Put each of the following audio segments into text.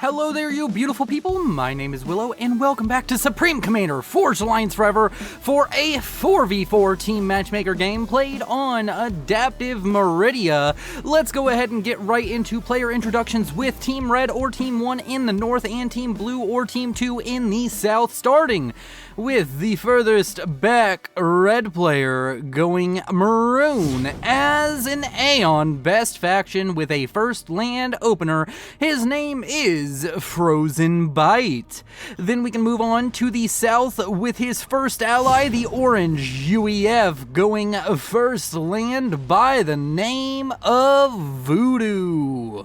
Hello there, you beautiful people. My name is Willow, and welcome back to Supreme Commander Forged Alliance Forever for a 4v4 team matchmaker game played on Adaptive Meridia. Let's go ahead and get right into player introductions with Team Red or Team 1 in the north and Team Blue or Team 2 in the south, starting with the furthest back red player going maroon as an Aeon best faction with a first land opener. His name is Frozen Bite. Then we can move on to the south with his first ally, the orange UEF, going first land by the name of Voodoo.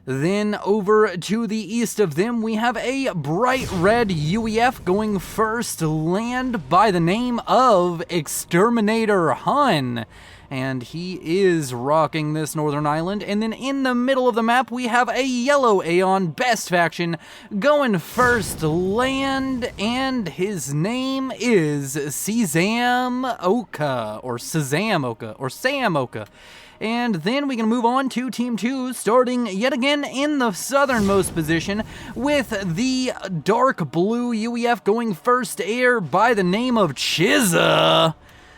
Then over to the east of them, we have a bright red UEF going first land by the name of Exterminator Hun. And he is rocking this northern island. And then in the middle of the map, we have a yellow Aeon best faction going first land, and his name is Sezam Oka, or Sezam Oka, or Sam Oka. And then we can move on to Team 2, starting yet again in the southernmost position with the dark blue UEF going first air by the name of Chizza.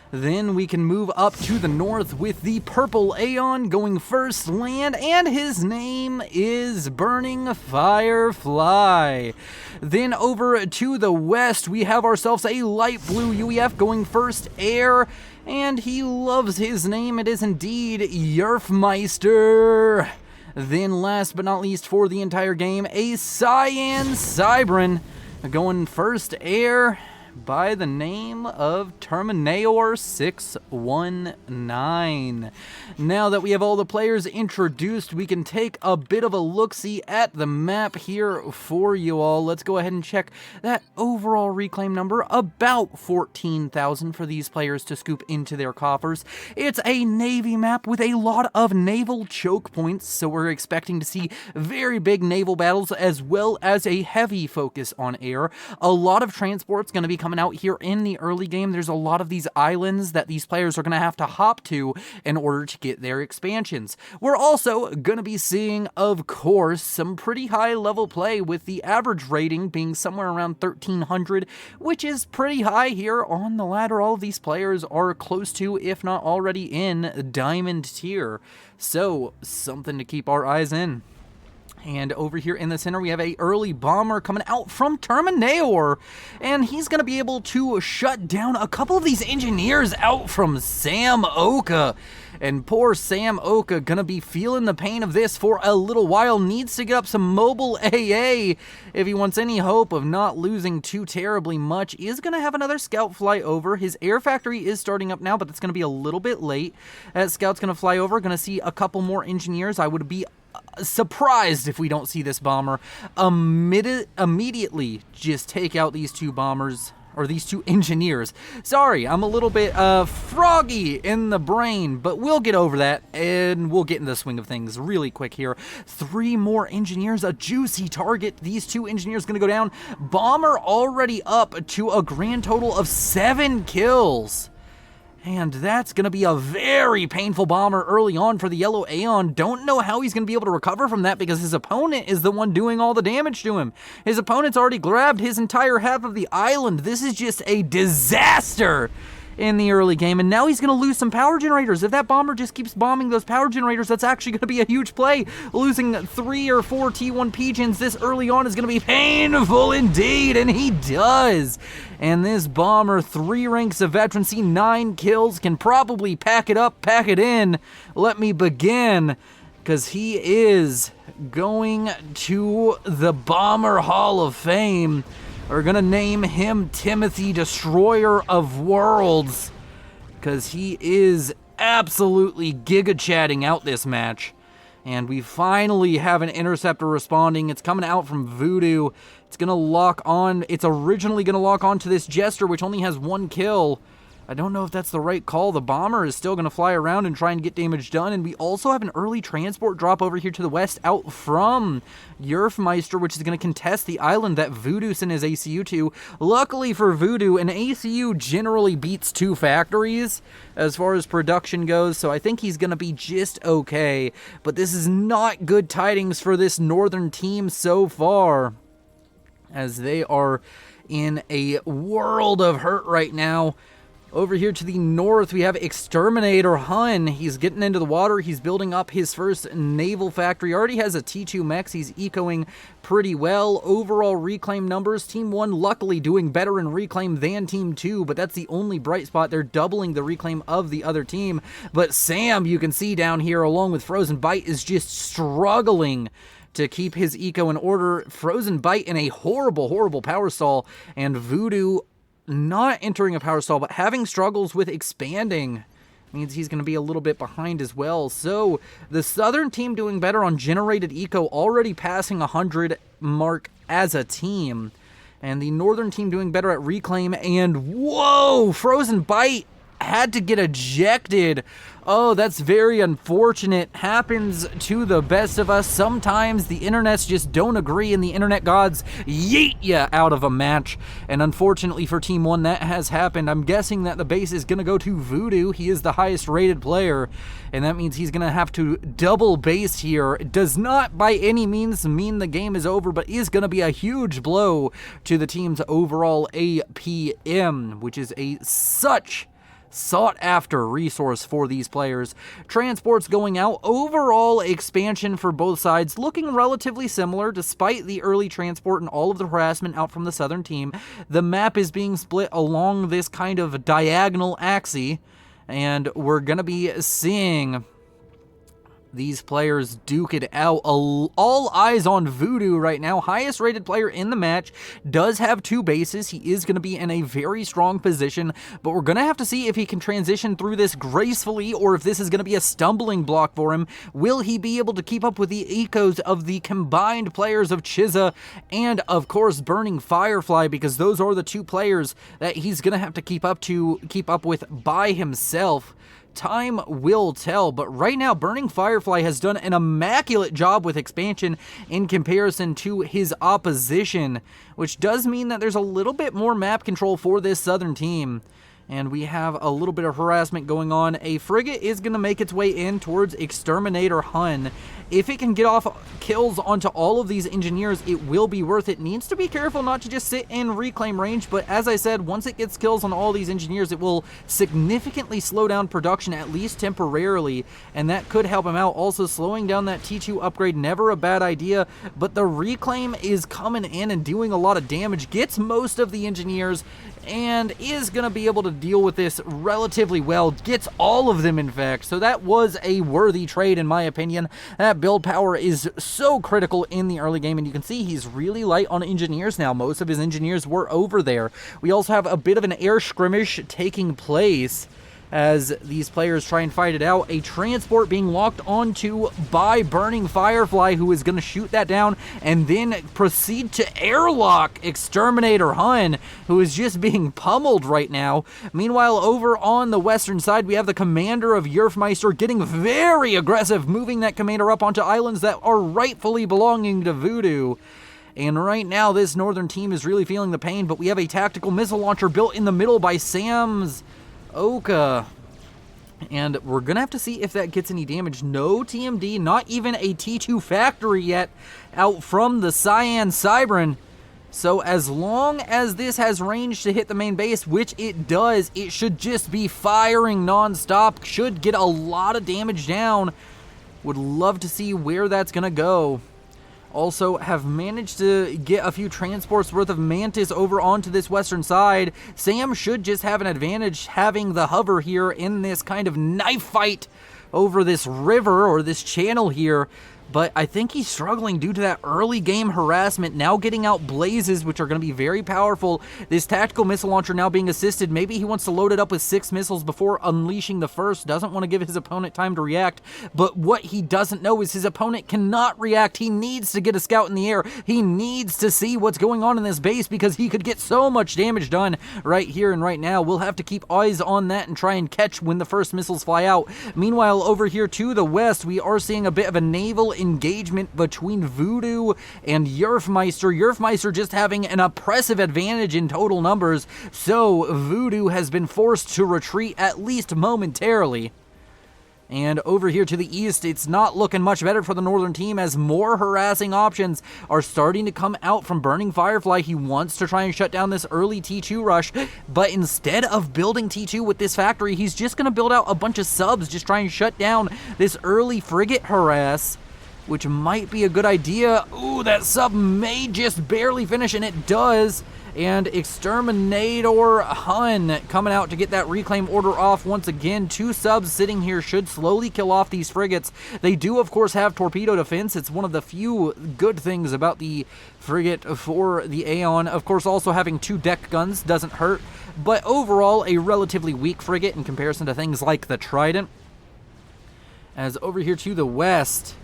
Then we can move up to the north with the purple Aeon going first land, and his name is Burning Firefly. Then over to the west, we have ourselves a light blue UEF going first air, and he loves his name. It is indeed Yerfmeister. Then last but not least for the entire game, a Cyan Cybran going first air by the name of Terminator 619. Now that we have all the players introduced, we can take a bit of a look-see at the map here for you all. Let's go ahead and check that overall reclaim number, about 14,000 for these players to scoop into their coffers. It's a Navy map with a lot of naval choke points, so we're expecting to see very big naval battles as well as a heavy focus on air. A lot of transport's going to be coming out here in the early game. There's a lot of these islands that these players are going to have to hop to in order to get their expansions. We're also going to be seeing, of course, some pretty high level play, with the average rating being somewhere around 1300, which is pretty high here on the ladder. All of these players are close to, if not already in, Diamond tier. So, something to keep our eyes in. And over here in the center, we have a early bomber coming out from Terminator, and he's going to be able to shut down a couple of these engineers out from Sam Oka. And poor Sam Oka going to be feeling the pain of this for a little while. Needs to get up some mobile AA if he wants any hope of not losing too terribly much. Is going to have another scout fly over. His air factory is starting up now, but it's going to be a little bit late. That scout's going to fly over. Going to see a couple more engineers. I would be surprised if we don't see this bomber immediately just take out these two bombers, or these two engineers. Sorry, I'm a little bit froggy in the brain, but we'll get over that, and we'll get in the swing of things really quick here. 3 more engineers, a juicy target. These 2 engineers going to go down. Bomber already up to a grand total of 7 kills. And that's going to be a very painful bomber early on for the yellow Aeon. Don't know how he's going to be able to recover from that, because his opponent is the one doing all the damage to him. His opponent's already grabbed his entire half of the island. This is just a disaster in the early game, and now he's going to lose some power generators. If that bomber just keeps bombing those power generators, that's actually going to be a huge play. Losing 3 or 4 T1 Pigeons this early on is going to be painful indeed, and he does. And this bomber, 3 ranks of veterancy, 9 kills, can probably pack it up, pack it in. Let me begin, because he is going to the Bomber Hall of Fame. We're going to name him Timothy Destroyer of Worlds, because he is absolutely giga-chatting out this match. And we finally have an interceptor responding. It's coming out from Voodoo. It's going to lock on. It's originally going to lock on to this Jester, which only has 1 kill. I don't know if that's the right call. The bomber is still going to fly around and try and get damage done. And we also have an early transport drop over here to the west out from Yerfmeister, which is going to contest the island that Voodoo sent his ACU to. Luckily for Voodoo, an ACU generally beats 2 factories as far as production goes, so I think he's going to be just okay. But this is not good tidings for this northern team so far, as they are in a world of hurt right now. Over here to the north, we have Exterminator Hun. He's getting into the water. He's building up his first naval factory. Already has a T2 mech. He's ecoing pretty well. Overall reclaim numbers, Team 1 luckily doing better in reclaim than Team 2, but that's the only bright spot. They're doubling the reclaim of the other team. But Sam, you can see down here, along with Frozen Bite, is just struggling to keep his eco in order. Frozen Bite in a horrible, horrible power stall, and Voodoo not entering a power stall, but having struggles with expanding means he's going to be a little bit behind as well. So the southern team doing better on generated eco, already passing 100 mark as a team, and the northern team doing better at reclaim. And whoa, Frozen Bite had to get ejected. Oh, that's very unfortunate. Happens to the best of us. Sometimes the internets just don't agree and the internet gods yeet ya out of a match. And unfortunately for Team 1, that has happened. I'm guessing that the base is going to go to Voodoo. He is the highest rated player, and that means he's going to have to double base here. It does not by any means mean the game is over, but is going to be a huge blow to the team's overall APM, which is such sought after resource for these players. Transports going out. Overall expansion for both sides looking relatively similar despite the early transport and all of the harassment out from the southern team. The map is being split along this kind of diagonal axis, and we're going to be seeing these players duke it out. All eyes on Voodoo right now. Highest rated player in the match. Does have 2 bases. He is going to be in a very strong position, but we're going to have to see if he can transition through this gracefully or if this is going to be a stumbling block for him. Will he be able to keep up with the ecos of the combined players of Chiza and, of course, Burning Firefly, because those are the 2 players that he's going to have to keep up with by himself. Time will tell, but right now Burning Firefly has done an immaculate job with expansion in comparison to his opposition, which does mean that there's a little bit more map control for this southern team. And we have a little bit of harassment going on. A frigate is going to make its way in towards Exterminator Hun. If it can get off kills onto all of these engineers, it will be worth it. Needs to be careful not to just sit in reclaim range, but as I said, once it gets kills on all these engineers, it will significantly slow down production, at least temporarily, and that could help him out. Also, slowing down that T2 upgrade, never a bad idea, but the reclaim is coming in and doing a lot of damage, gets most of the engineers, and is going to be able to deal with this relatively well. Gets all of them, in fact. So that was a worthy trade, in my opinion. That build power is so critical in the early game, and you can see he's really light on engineers now. Most of his engineers were over there. We also have a bit of an air skirmish taking place as these players try and fight it out. A transport being locked onto by Burning Firefly, who is going to shoot that down and then proceed to airlock Exterminator Hun, who is just being pummeled right now. Meanwhile, over on the western side, we have the commander of Yerfmeister getting very aggressive, moving that commander up onto islands that are rightfully belonging to Voodoo. And right now, this northern team is really feeling the pain, but we have a tactical missile launcher built in the middle by Sam's Oka, and we're gonna have to see if that gets any damage. No TMD, not even a T2 factory yet out from the Cyan Cybran. So as long as this has range to hit the main base, which it does, it should just be firing non-stop, should get a lot of damage down. Would love to see where that's gonna go. Also have managed to get a few transports worth of Mantis over onto this western side. Sam should just have an advantage having the hover here in this kind of knife fight over this river or this channel here. but I think he's struggling due to that early game harassment, now getting out blazes, which are going to be very powerful. This tactical missile launcher now being assisted. Maybe he wants to load it up with 6 missiles before unleashing the first. Doesn't want to give his opponent time to react, but what he doesn't know is his opponent cannot react. He needs to get a scout in the air. He needs to see what's going on in this base because he could get so much damage done right here and right now. We'll have to keep eyes on that and try and catch when the first missiles fly out. Meanwhile, over here to the west, we are seeing a bit of a naval engagement between Voodoo and Yerfmeister. Yerfmeister just having an oppressive advantage in total numbers, so Voodoo has been forced to retreat at least momentarily. And over here to the east, it's not looking much better for the northern team as more harassing options are starting to come out from Burning Firefly. He wants to try and shut down this early T2 rush, but instead of building T2 with this factory, he's just going to build out a bunch of subs, just try and shut down this early frigate harass, which might be a good idea. Ooh, that sub may just barely finish, and it does. And Exterminator Hun coming out to get that reclaim order off once again. 2 subs sitting here should slowly kill off these frigates. They do, of course, have torpedo defense. It's one of the few good things about the frigate for the Aeon. Of course, also having 2 deck guns doesn't hurt, but overall, a relatively weak frigate in comparison to things like the Trident. As over here to the west,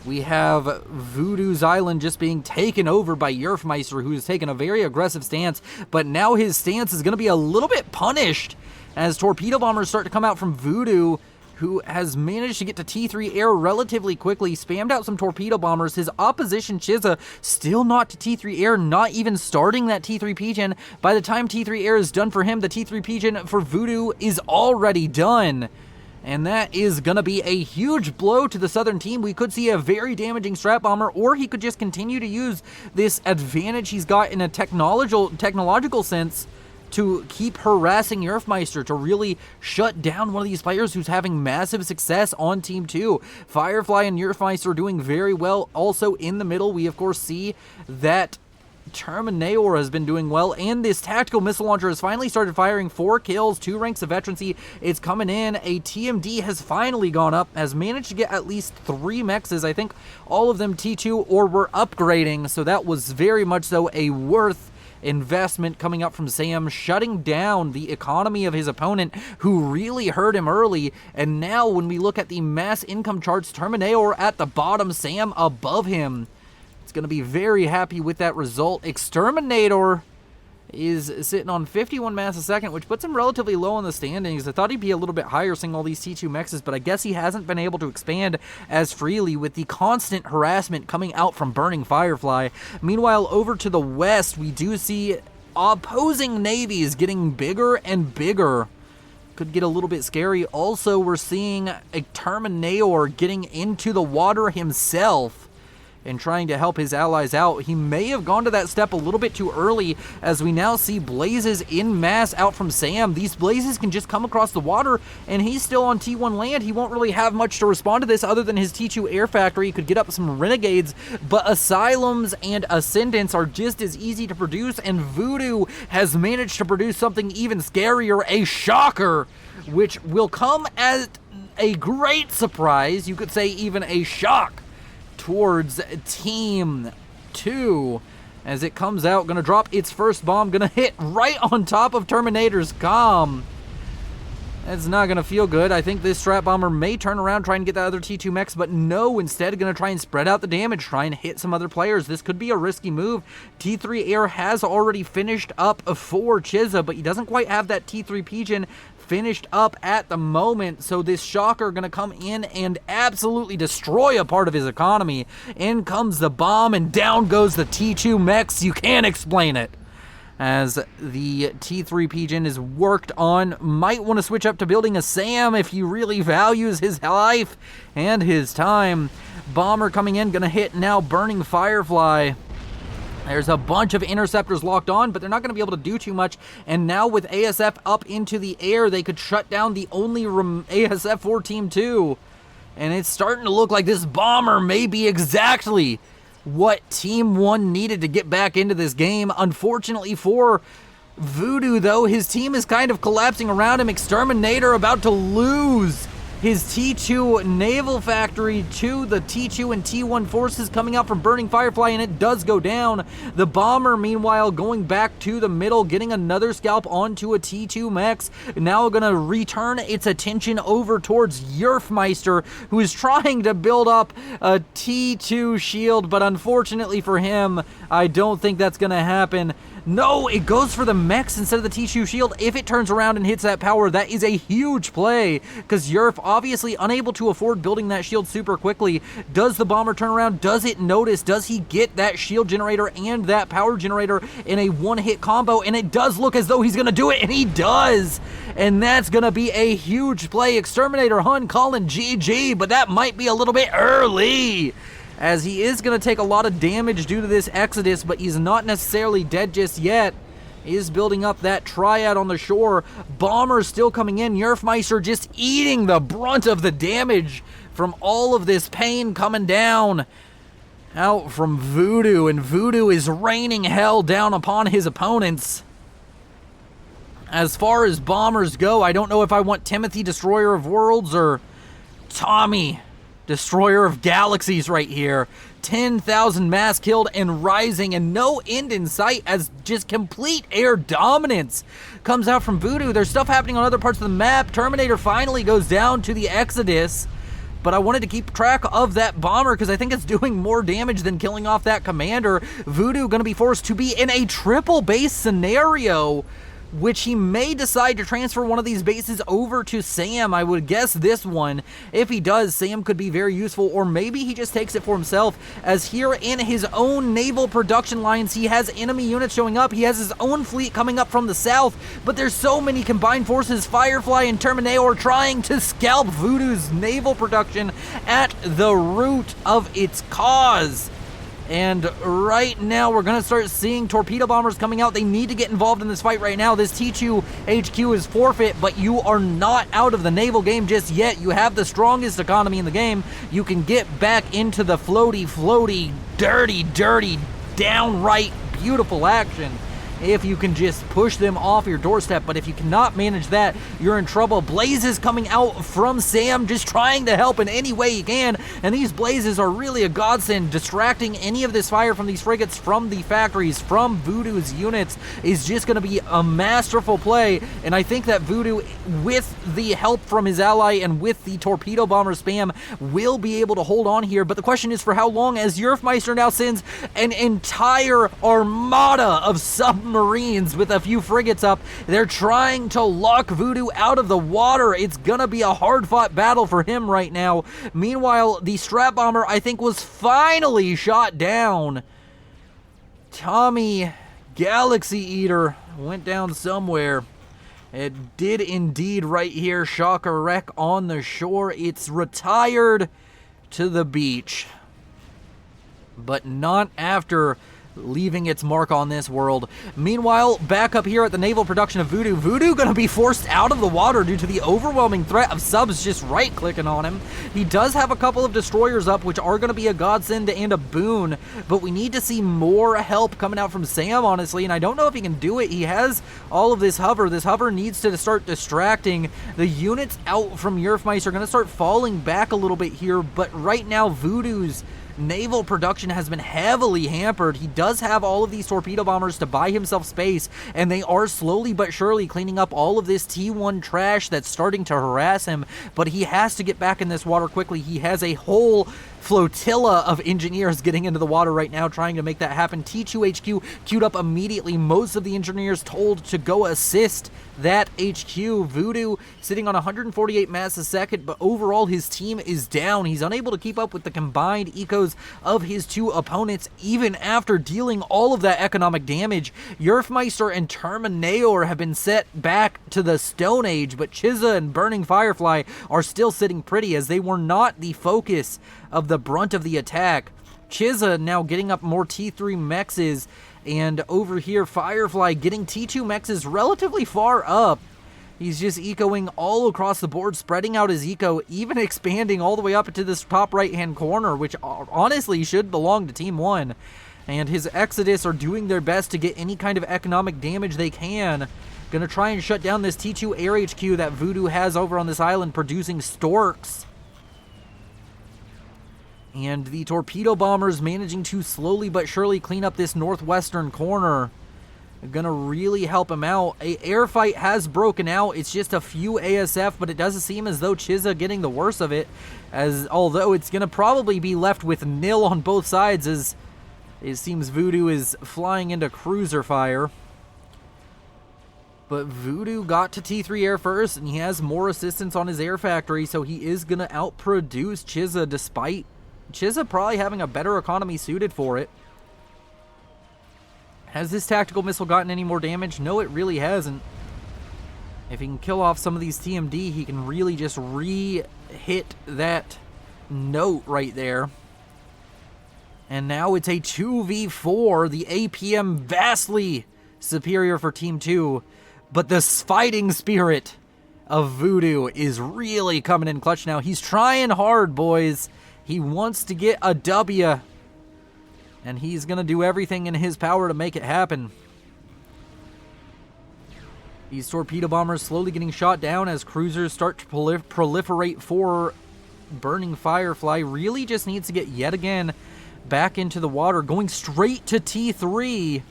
we have Voodoo's Island just being taken over by Yerfmeister, who has taken a very aggressive stance, but now his stance is going to be a little bit punished as torpedo bombers start to come out from Voodoo, who has managed to get to T3 air relatively quickly, spammed out some torpedo bombers. His opposition, Chiza, still not to T3 air, not even starting that T3 Pigeon. By the time T3 air is done for him, the T3 Pigeon for Voodoo is already done. And that is going to be a huge blow to the southern team. We could see a very damaging strat bomber, or he could just continue to use this advantage he's got in a technological sense to keep harassing Yerfmeister, to really shut down one of these players who's having massive success on Team 2. Firefly and Yerfmeister are doing very well. Also in the middle, we of course see that Terminator has been doing well, and this tactical missile launcher has finally started firing. 4 kills, 2 ranks of veterancy. It's coming in. A TMD has finally gone up, has managed to get at least 3 mexes. I think all of them T2 or were upgrading, so that was very much so a worth investment coming up from Sam, shutting down the economy of his opponent, who really hurt him early. And now when we look at the mass income charts, Terminator at the bottom, Sam above him. Going to be very happy with that result. Exterminator is sitting on 51 mass a second, which puts him relatively low in the standings. I thought he'd be a little bit higher seeing all these T2 mexes, but I guess he hasn't been able to expand as freely with the constant harassment coming out from Burning Firefly. Meanwhile, over to the west, we do see opposing navies getting bigger and bigger. Could get a little bit scary. Also, we're seeing a Terminator getting into the water himself and trying to help his allies out. He may have gone to that step a little bit too early, as we now see blazes in mass out from Sam. These blazes can just come across the water, and he's still on T1 land. He won't really have much to respond to this other than his T2 air factory. He could get up some renegades, but asylums and ascendants are just as easy to produce, and Voodoo has managed to produce something even scarier, a shocker, which will come as a great surprise, you could say even a shock, towards Team 2, as it comes out, gonna drop its first bomb, gonna hit right on top of Terminator's comm. That's not gonna feel good. I think this strat bomber may turn around, try and get that other T2 mechs, but no, instead gonna try and spread out the damage, try and hit some other players. This could be a risky move. T3 air has already finished up for Chiza, but he doesn't quite have that T3 Pigeon finished up at the moment, so this shocker gonna come in and absolutely destroy a part of his economy. In comes the bomb, and down goes the T2 mechs. You can't explain it. As the T3 Pigeon is worked on, might want to switch up to building a Sam if he really values his life and his time. Bomber coming in, gonna hit now Burning Firefly. There's a bunch of interceptors locked on, but they're not going to be able to do too much. And now with ASF up into the air, they could shut down the only ASF for Team 2. And it's starting to look like this bomber may be exactly what Team 1 needed to get back into this game. Unfortunately for Voodoo, though, his team is kind of collapsing around him. Exterminator about to lose his T2 naval factory to the T2 and T1 forces coming out from Burning Firefly, and it does go down. The bomber, meanwhile, going back to the middle, getting another scalp onto a T2 mechs. Now gonna return its attention over towards Yerfmeister, who is trying to build up a T2 shield, but unfortunately for him, I don't think that's gonna happen. No, it goes for the mechs instead of the T2 shield. If it turns around and hits that power, that is a huge play, because Yerf obviously unable to afford building that shield super quickly. Does the bomber turn around? Does it notice? Does he get that shield generator and that power generator in a one-hit combo? And it does look as though he's going to do it, and he does. And that's going to be a huge play. Exterminator Hun calling GG, but that might be a little bit early, as he is going to take a lot of damage due to this Exodus, but he's not necessarily dead just yet. He is building up that triad on the shore. Bomber still coming in. Yerfmeister just eating the brunt of the damage from all of this pain coming down out from Voodoo, and Voodoo is raining hell down upon his opponents. As far as bombers go, I don't know if I want Timothy, Destroyer of Worlds, or Tommy, Destroyer of Galaxies right here. 10,000 mass killed and rising, and no end in sight, as just complete air dominance comes out from Voodoo. There's stuff happening on other parts of the map. Terminator finally goes down to the Exodus, but I wanted to keep track of that bomber because I think it's doing more damage than killing off that commander. Voodoo going to be forced to be in a triple base scenario, which he may decide to transfer one of these bases over to Sam. I would guess this one. If he does, Sam could be very useful, or maybe he just takes it for himself, as here in his own naval production lines, he has enemy units showing up. He has his own fleet coming up from the south, but there's so many combined forces, Firefly and Terminator, trying to scalp Voodoo's naval production at the root of its cause. And right now, we're going to start seeing torpedo bombers coming out. They need to get involved in this fight right now. This T2 HQ is forfeit, but you are not out of the naval game just yet. You have the strongest economy in the game. You can get back into the floaty, dirty, downright beautiful action if you can just push them off your doorstep. But if you cannot manage that, you're in trouble. Blazes coming out from Sam, just trying to help in any way he can, and these blazes are really a godsend. Distracting any of this fire from these frigates, from the factories, from Voodoo's units is just going to be a masterful play, and I think that Voodoo, with the help from his ally and with the torpedo bomber spam, will be able to hold on here. But the question is for how long, as Yerfmeister now sends an entire armada of submarines with a few frigates up. They're trying to lock Voodoo out of the water. It's gonna be a hard-fought battle for him right now. Meanwhile, the strap bomber, I think, was finally shot down. Tommy Galaxy Eater went down somewhere. It did indeed right here. Shock a wreck on the shore. It's retired to the beach, but not after leaving its mark on this world. Meanwhile, back up here at the naval production of Voodoo, Voodoo gonna be forced out of the water due to the overwhelming threat of subs just right-clicking on him. He does have a couple of destroyers up, which are gonna be a godsend and a boon, but we need to see more help coming out from Sam, honestly, and I don't know if he can do it. He has all of this hover. This hover needs to start distracting. The units out from Yerfmeister are gonna start falling back a little bit here, but right now, Voodoo's naval production has been heavily hampered. He does have all of these torpedo bombers to buy himself space, and they are slowly but surely cleaning up all of this T1 trash that's starting to harass him, but he has to get back in this water quickly. He has a whole flotilla of engineers getting into the water right now trying to make that happen. T2 HQ queued up immediately. Most of the engineers told to go assist that HQ. Voodoo sitting on 148 mass a second, but overall his team is down. He's unable to keep up with the combined ecos of his two opponents, even after dealing all of that economic damage. Yerfmeister and Terminator have been set back to the Stone Age, but Chiza and Burning Firefly are still sitting pretty, as they were not the focus of the brunt of the attack. Chiza now getting up more T3 mexes, and over here Firefly getting T2 mexes relatively far up. He's just ecoing all across the board, spreading out his eco, even expanding all the way up into this top right hand corner, which honestly should belong to Team 1. And his Exodus are doing their best to get any kind of economic damage they can. Gonna try and shut down this T2 air HQ that Voodoo has over on this island producing storks. And the torpedo bombers managing to slowly but surely clean up this northwestern corner. Gonna really help him out. A air fight has broken out. It's just a few ASF, but it doesn't seem as though Chizza getting the worst of it. Although it's gonna probably be left with nil on both sides, as it seems Voodoo is flying into cruiser fire. But Voodoo got to T3 air first, and he has more assistance on his air factory, so he is going to outproduce Chizza, despite Chizza probably having a better economy suited for it. Has this tactical missile gotten any more damage? No, it really hasn't. If he can kill off some of these TMD, he can really just re-hit that note right there. And now it's a 2v4, the APM vastly superior for Team 2. But the fighting spirit of Voodoo is really coming in clutch now. He's trying hard, boys. He wants to get a W. And he's going to do everything in his power to make it happen. These torpedo bombers slowly getting shot down as cruisers start to proliferate for Burning Firefly. Really just needs to get yet again back into the water. Going straight to T3.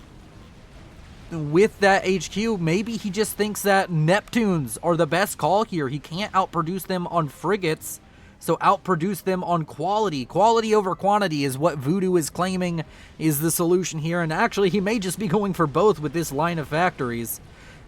With that HQ, maybe he just thinks that Neptunes are the best call here. He can't outproduce them on frigates, so outproduce them on quality. Quality over quantity is what Voodoo is claiming is the solution here, and actually he may just be going for both with this line of factories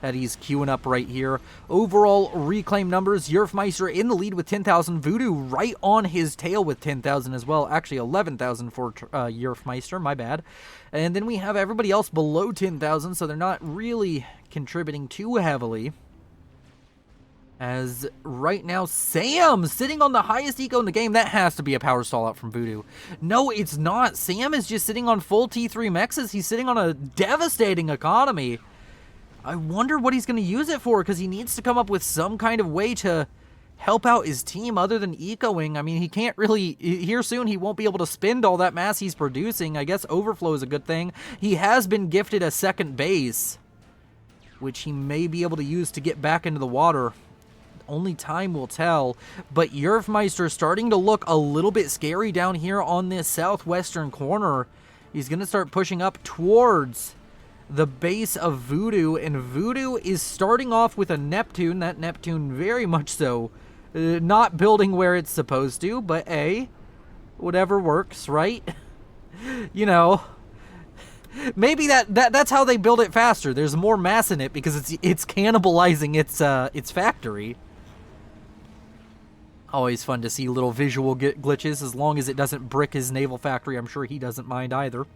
that he's queuing up right here. Overall reclaim numbers, Yerfmeister in the lead with 10,000. Voodoo right on his tail with 10,000 as well. Actually 11,000 for Yerfmeister, my bad. And then we have everybody else below 10,000, so they're not really contributing too heavily. As right now, Sam sitting on the highest eco in the game. That has to be a power stall out from Voodoo. No, it's not. Sam is just sitting on full T3 mexes. He's sitting on a devastating economy. I wonder what he's going to use it for, because he needs to come up with some kind of way to help out his team other than ecoing. I mean, he can't really, here soon he won't be able to spend all that mass he's producing. I guess overflow is a good thing. He has been gifted a second base, which he may be able to use to get back into the water. Only time will tell, but Yerfmeister starting to look a little bit scary down here on this southwestern corner. He's going to start pushing up towards the base of Voodoo, and Voodoo is starting off with a Neptune. That Neptune very much so not building where it's supposed to, but whatever works, right? You know, maybe that's how they build it faster. There's more mass in it because it's cannibalizing its factory. Always fun to see little visual glitches, as long as it doesn't brick his naval factory. I'm sure he doesn't mind either.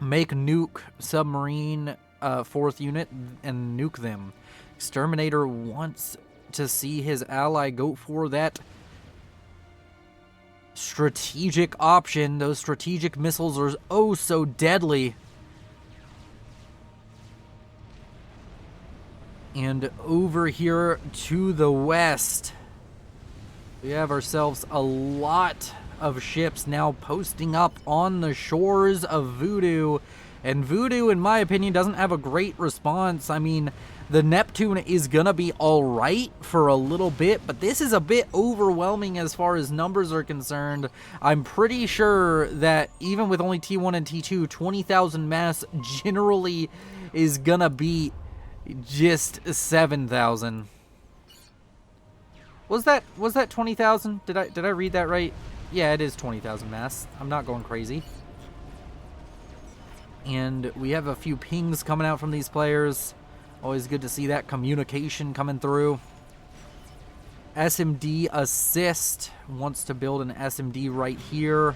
Make nuke submarine 4th unit and nuke them. Exterminator wants to see his ally go for that strategic option. Those strategic missiles are oh so deadly. And over here to the west, we have ourselves a lot of ships now posting up on the shores of Voodoo. And Voodoo, in my opinion, doesn't have a great response. I mean, the Neptune is gonna be alright for a little bit, but this is a bit overwhelming as far as numbers are concerned. I'm pretty sure that even with only T1 and T2, 20,000 mass generally is gonna be just 7,000. Was that 20,000? Did I read that right? Yeah, it is 20,000 mass. I'm not going crazy. And we have a few pings coming out from these players. Always good to see that communication coming through. SMD assist wants to build an SMD right here.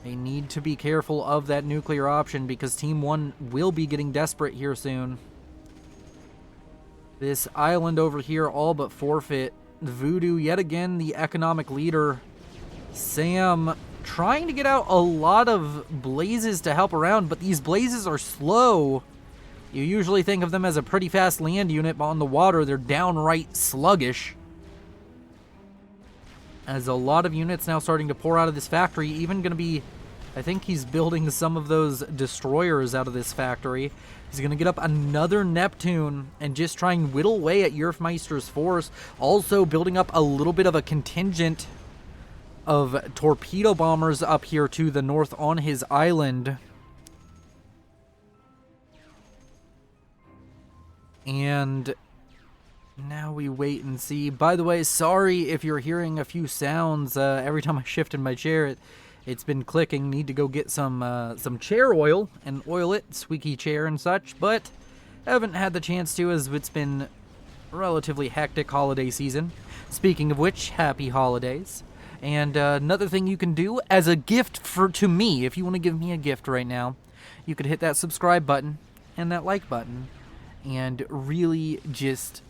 They need to be careful of that nuclear option because Team 1 will be getting desperate here soon. This island over here all but forfeit. Voodoo, yet again, the economic leader. Sam trying to get out a lot of blazes to help around, but these blazes are slow. You usually think of them as a pretty fast land unit, but on the water, they're downright sluggish. As a lot of units now starting to pour out of this factory, even going to be I think he's building some of those destroyers out of this factory. He's going to get up another Neptune and just try and whittle away at Yerfmeister's force. Also building up a little bit of a contingent of torpedo bombers up here to the north on his island. And now we wait and see. By the way, sorry if you're hearing a few sounds. Every time I shift in my chair, it's been clicking. Need to go get some chair oil and oil it, squeaky chair and such, but haven't had the chance to as it's been relatively hectic holiday season. Speaking of which, happy holidays. And another thing you can do as a gift to me, if you want to give me a gift right now, you could hit that subscribe button and that like button and really just,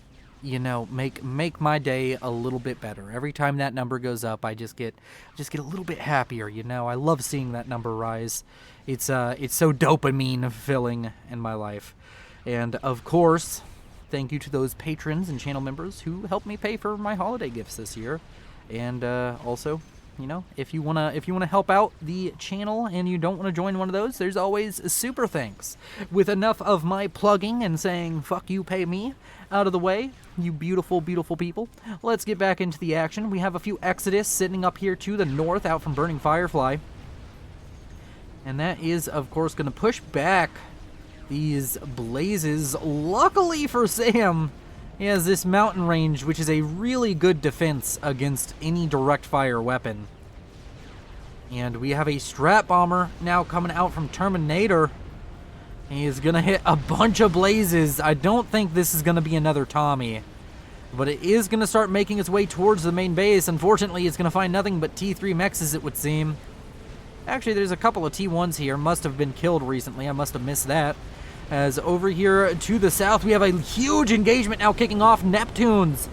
you know, make my day a little bit better. Every time that number goes up, I just get a little bit happier, you know. I love seeing that number rise. It's so dopamine filling in my life. And of course, thank you to those patrons and channel members who helped me pay for my holiday gifts this year. And also, you know, if you wanna help out the channel and you don't want to join one of those, there's always a super thanks. With enough of my plugging and saying fuck you, pay me out of the way, you beautiful, beautiful people, let's get back into the action. We have a few Exodus sitting up here to the north out from Burning Firefly. And that is, of course, going to push back these blazes. Luckily for Sam, he has this mountain range, which is a really good defense against any direct fire weapon. And we have a Strat Bomber now coming out from Terminator. He is going to hit a bunch of blazes. I don't think this is going to be another Tommy, but it is going to start making its way towards the main base. Unfortunately, it's going to find nothing but T3 mechs, it would seem. Actually, there's a couple of T1s here. Must have been killed recently. I must have missed that. As over here to the south, we have a huge engagement now kicking off. Neptunes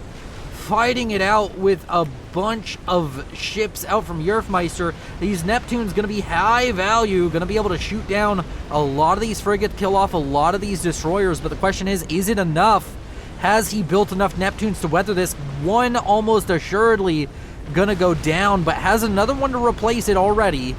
fighting it out with a bunch of ships out from Yerfmeister. These Neptunes going to be high value, going to be able to shoot down a lot of these frigates, kill off a lot of these destroyers. But the question is it enough? Has he built enough Neptunes to weather this? One almost assuredly going to go down, but has another one to replace it already.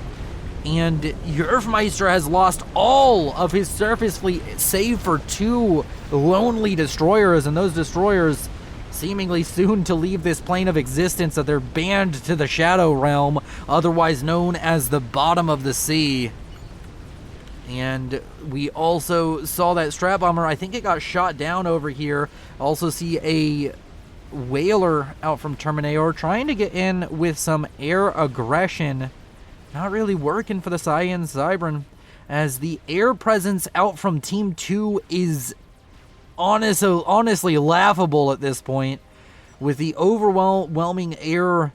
And Yerfmeister has lost all of his surface fleet, save for 2 lonely destroyers, and those destroyers seemingly soon to leave this plane of existence, that they're banned to the Shadow Realm, otherwise known as the bottom of the sea. And we also saw that Strat Bomber, I think it got shot down over here. Also see a Whaler out from Terminator trying to get in with some air aggression. Not really working for the Cyan Cybran, as the air presence out from Team 2 is honestly laughable at this point. With the overwhelming air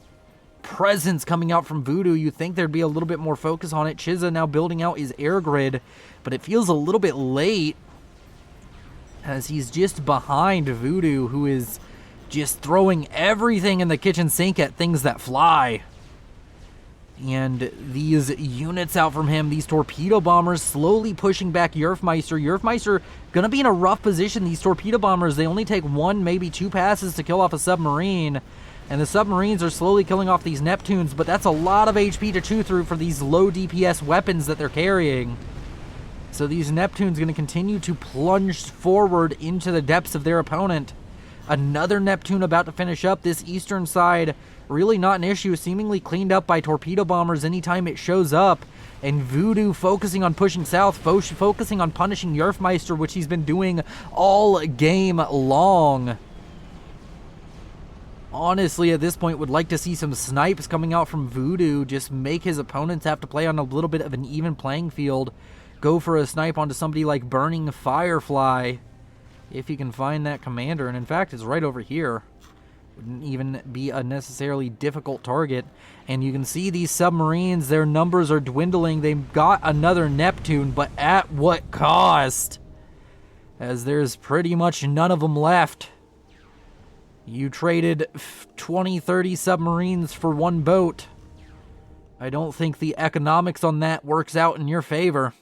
presence coming out from Voodoo, you'd think there'd be a little bit more focus on it. Chiza now building out his air grid, but it feels a little bit late, as he's just behind Voodoo, who is just throwing everything in the kitchen sink at things that fly. And these units out from him, these torpedo bombers slowly pushing back Yerfmeister. Yerfmeister going to be in a rough position. These torpedo bombers, they only take 1, maybe 2 passes to kill off a submarine. And the submarines are slowly killing off these Neptunes, but that's a lot of HP to chew through for these low DPS weapons that they're carrying. So these Neptunes going to continue to plunge forward into the depths of their opponent. Another Neptune about to finish up. This eastern side, really not an issue, seemingly cleaned up by torpedo bombers anytime it shows up. And Voodoo focusing on pushing south, focusing on punishing Yerfmeister, which he's been doing all game long. Honestly, at this point, would like to see some snipes coming out from Voodoo, just make his opponents have to play on a little bit of an even playing field. Go for a snipe onto somebody like Burning Firefly, if he can find that commander. And in fact, it's right over here. Wouldn't even be a necessarily difficult target. And you can see these submarines, their numbers are dwindling. They've got another Neptune, but at what cost? As there's pretty much none of them left. You traded 20, 30 submarines for 1 boat. I don't think the economics on that works out in your favor.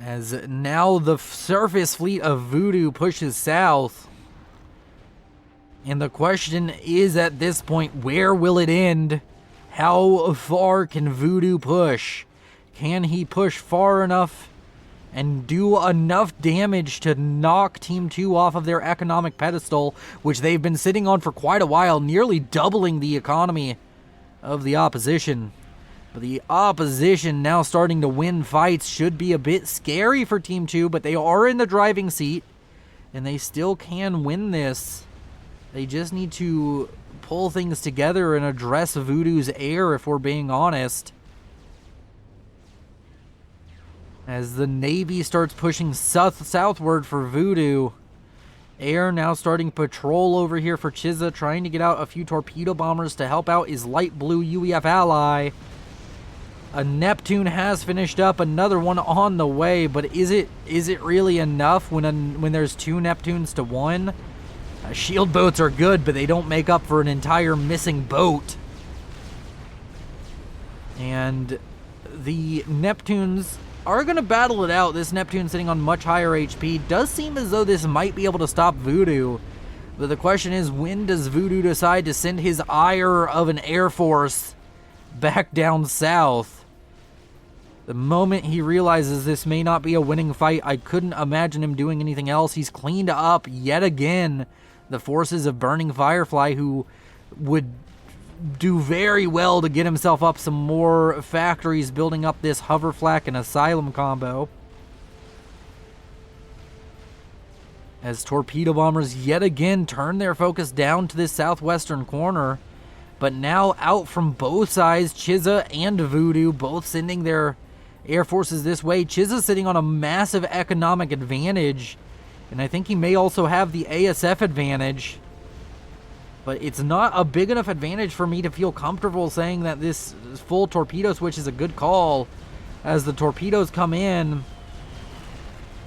As now the surface fleet of Voodoo pushes south. And the question is at this point, where will it end? How far can Voodoo push? Can he push far enough and do enough damage to knock Team 2 off of their economic pedestal, which they've been sitting on for quite a while, nearly doubling the economy of the opposition? But the opposition now starting to win fights should be a bit scary for Team 2, but they are in the driving seat, and they still can win this. They just need to pull things together and address Voodoo's air, if we're being honest. As the Navy starts pushing southward for Voodoo, air now starting patrol over here for Chiza, trying to get out a few torpedo bombers to help out his light blue UEF ally. A Neptune has finished up, another one on the way, but is it really enough when there's 2 Neptunes to 1? Shield boats are good, but they don't make up for an entire missing boat. And the Neptunes are going to battle it out. This Neptune sitting on much higher HP. Does seem as though this might be able to stop Voodoo. But the question is, when does Voodoo decide to send his ire of an air force back down south? The moment he realizes this may not be a winning fight, I couldn't imagine him doing anything else. He's cleaned up yet again the forces of Burning Firefly, who would do very well to get himself up some more factories, building up this hover flak and asylum combo. As torpedo bombers yet again turn their focus down to this southwestern corner, but now out from both sides, Chiza and Voodoo both sending their air forces this way. Chiza sitting on a massive economic advantage, and I think he may also have the ASF advantage. But it's not a big enough advantage for me to feel comfortable saying that this full torpedo switch is a good call. As the torpedoes come in,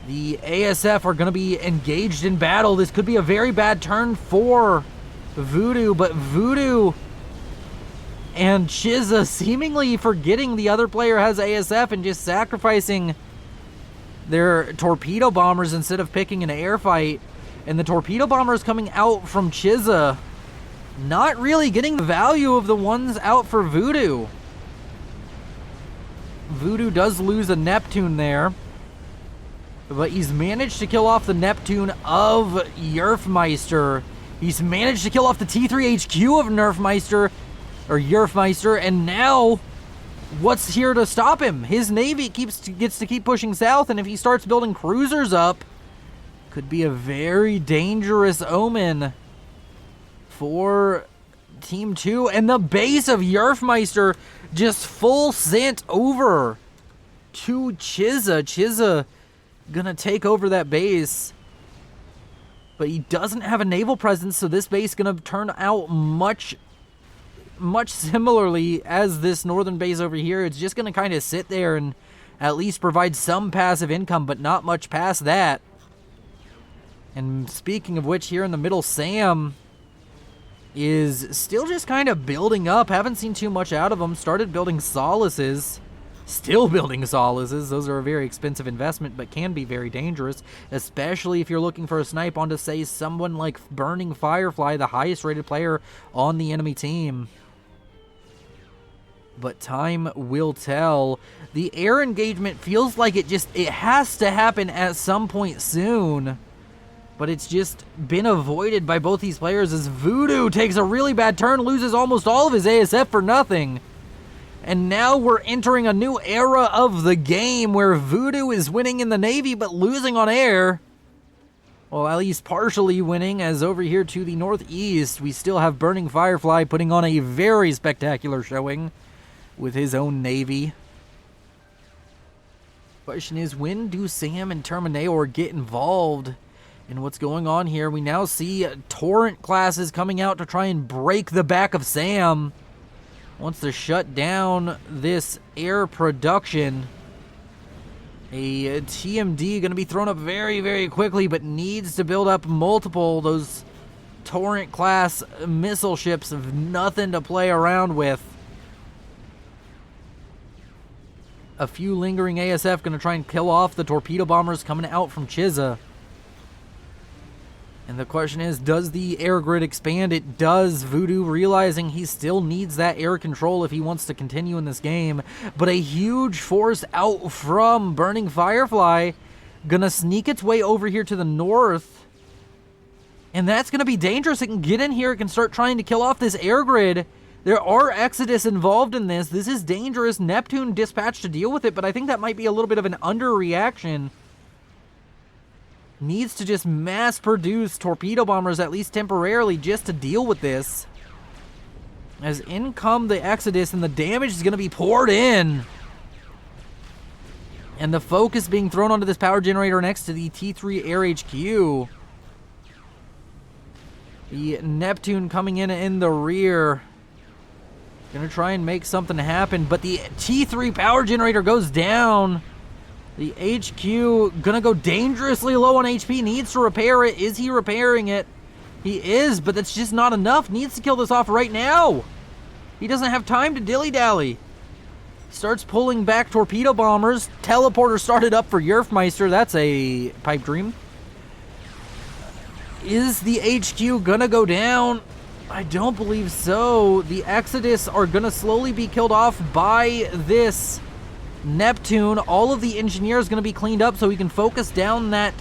the ASF are going to be engaged in battle. This could be a very bad turn for Voodoo, but Voodoo and Chiza seemingly forgetting the other player has ASF and just sacrificing their torpedo bombers instead of picking an air fight. And the torpedo bombers coming out from Chiza not really getting the value of the ones out for Voodoo. Voodoo does lose a Neptune there, but he's managed to kill off the Neptune of Yerfmeister. He's managed to kill off the T3 HQ of Yerfmeister, and now what's here to stop him? His navy gets to keep pushing south, and if he starts building cruisers up, could be a very dangerous omen for Team 2. And the base of Yerfmeister just full sent over to Chiza. Chiza gonna take over that base, but he doesn't have a naval presence, so this base gonna turn out much similarly as this northern base over here. It's just gonna kind of sit there and at least provide some passive income, but not much past that. And speaking of which, here in the middle, Sam is still just kind of building up. Haven't seen too much out of him. Started building Solaces. Still building Solaces. Those are a very expensive investment, but can be very dangerous, especially if you're looking for a snipe onto, say, someone like Burning Firefly, the highest rated player on the enemy team. But time will tell. The air engagement feels like it has to happen at some point soon. But it's just been avoided by both these players as Voodoo takes a really bad turn, loses almost all of his ASF for nothing. And now we're entering a new era of the game where Voodoo is winning in the Navy but losing on air. Well, at least partially winning, as over here to the northeast, we still have Burning Firefly putting on a very spectacular showing with his own Navy. Question is, when do Sam and Terminator get involved in what's going on here? We now see Torrent classes coming out to try and break the back of Sam. Wants to shut down this air production. A TMD going to be thrown up very, very quickly, but needs to build up multiple those Torrent class missile ships of nothing to play around with. A few lingering ASF going to try and kill off the torpedo bombers coming out from Chiza. And the question is, does the air grid expand? It does. Voodoo realizing he still needs that air control if he wants to continue in this game. But a huge force out from Burning Firefly gonna sneak its way over here to the north. And that's gonna be dangerous. It can get in here. It can start trying to kill off this air grid. There are Exodus involved in this. This is dangerous. Neptune dispatched to deal with it, but I think that might be a little bit of an underreaction. Needs to just mass produce torpedo bombers, at least temporarily, just to deal with this. As in come the Exodus, and the damage is going to be poured in. And the focus being thrown onto this power generator next to the T3 Air HQ. The Neptune coming in the rear. Gonna try and make something happen, but the T3 power generator goes down. The HQ gonna go dangerously low on HP, needs to repair it. Is he repairing it? He is, but that's just not enough. Needs to kill this off right now. He doesn't have time to dilly-dally. Starts pulling back torpedo bombers. Teleporter started up for Yerfmeister. That's a pipe dream. Is the HQ gonna go down? I don't believe so. The Exodus are gonna slowly be killed off by this Neptune. All of the engineers going to be cleaned up so we can focus down that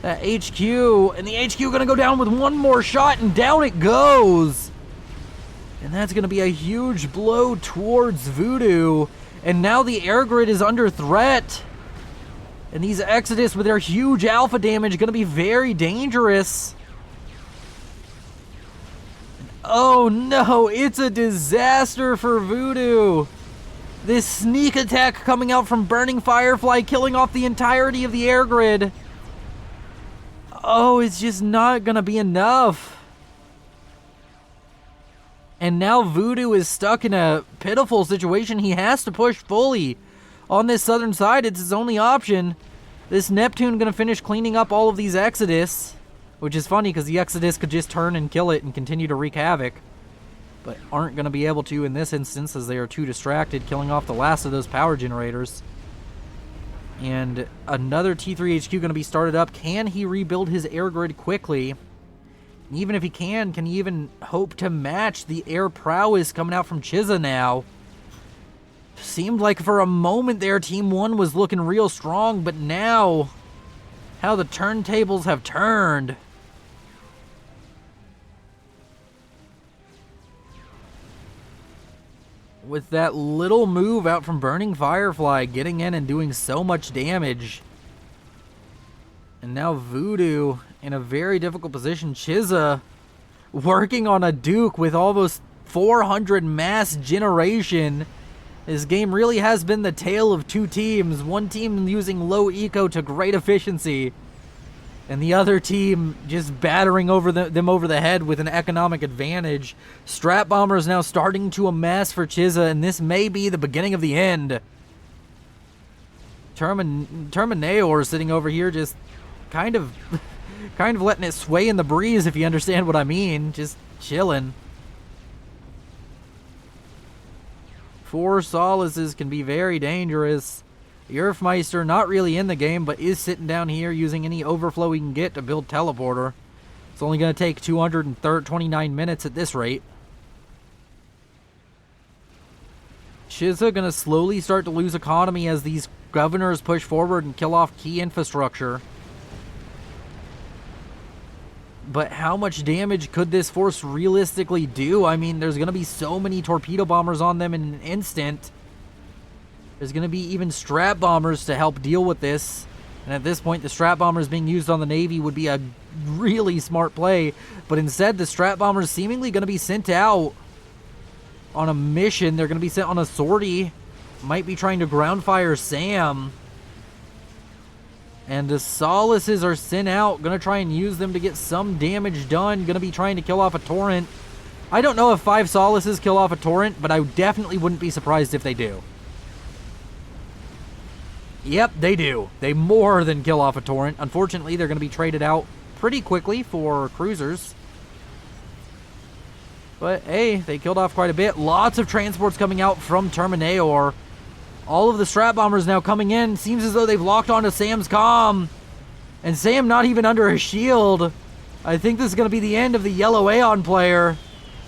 HQ. And the HQ going to go down with one more shot, and down it goes. And that's going to be a huge blow towards Voodoo. And now the air grid is under threat. And these Exodus with their huge alpha damage going to be very dangerous. And oh no, it's a disaster for Voodoo. This sneak attack coming out from Burning Firefly, killing off the entirety of the air grid. Oh, it's just not gonna be enough. And now Voodoo is stuck in a pitiful situation. He has to push fully on this southern side. It's his only option. This Neptune gonna finish cleaning up all of these Exodus, which is funny because the Exodus could just turn and kill it and continue to wreak havoc. But aren't going to be able to in this instance as they are too distracted, killing off the last of those power generators. And another T3 HQ going to be started up. Can he rebuild his air grid quickly? And even if he can he even hope to match the air prowess coming out from Chiza now? Seemed like for a moment there, Team 1 was looking real strong, but now, how the turntables have turned. With that little move out from Burning Firefly, getting in and doing so much damage. And now Voodoo in a very difficult position. Chiza working on a Duke with almost 400 mass generation. This game really has been the tale of two teams. One team using low eco to great efficiency, and the other team just battering them over the head with an economic advantage. Strat bombers now starting to amass for Chiza, and this may be the beginning of the end. Terminator sitting over here just kind of letting it sway in the breeze, if you understand what I mean. Just chilling. 4 Solaces can be very dangerous. Yerfmeister not really in the game, but is sitting down here using any overflow he can get to build Teleporter. It's only going to take 229 minutes at this rate. Chiza going to slowly start to lose economy as these governors push forward and kill off key infrastructure. But how much damage could this force realistically do? I mean, there's going to be so many torpedo bombers on them in an instant. There's going to be even strat bombers to help deal with this. And at this point, the strat bombers being used on the Navy would be a really smart play. But instead, the strat bombers seemingly going to be sent out on a mission. They're going to be sent on a sortie. Might be trying to ground fire Sam. And the Solaces are sent out. Going to try and use them to get some damage done. Going to be trying to kill off a Torrent. I don't know if 5 Solaces kill off a Torrent, but I definitely wouldn't be surprised if they do. Yep, they do. They more than kill off a Torrent. Unfortunately, they're going to be traded out pretty quickly for cruisers. But, hey, they killed off quite a bit. Lots of transports coming out from Terminator. All of the strat bombers now coming in. Seems as though they've locked onto Sam's comm. And Sam not even under a shield. I think this is going to be the end of the yellow Aeon player.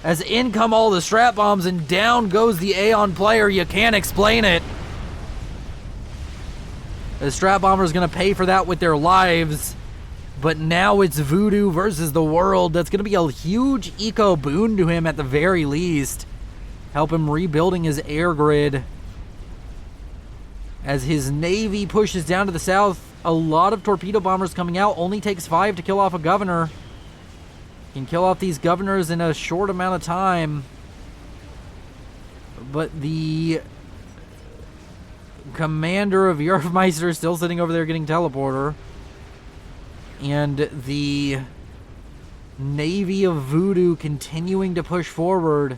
As in come all the strap bombs and down goes the Aeon player. You can't explain it. The strap bomber is going to pay for that with their lives. But now it's Voodoo versus the world. That's going to be a huge eco boon to him at the very least. Help him rebuilding his air grid. As his navy pushes down to the south, a lot of torpedo bombers coming out. Only takes 5 to kill off a governor. Can kill off these governors in a short amount of time. But the commander of Yerfmeister is still sitting over there getting teleporter. And the Navy of Voodoo continuing to push forward.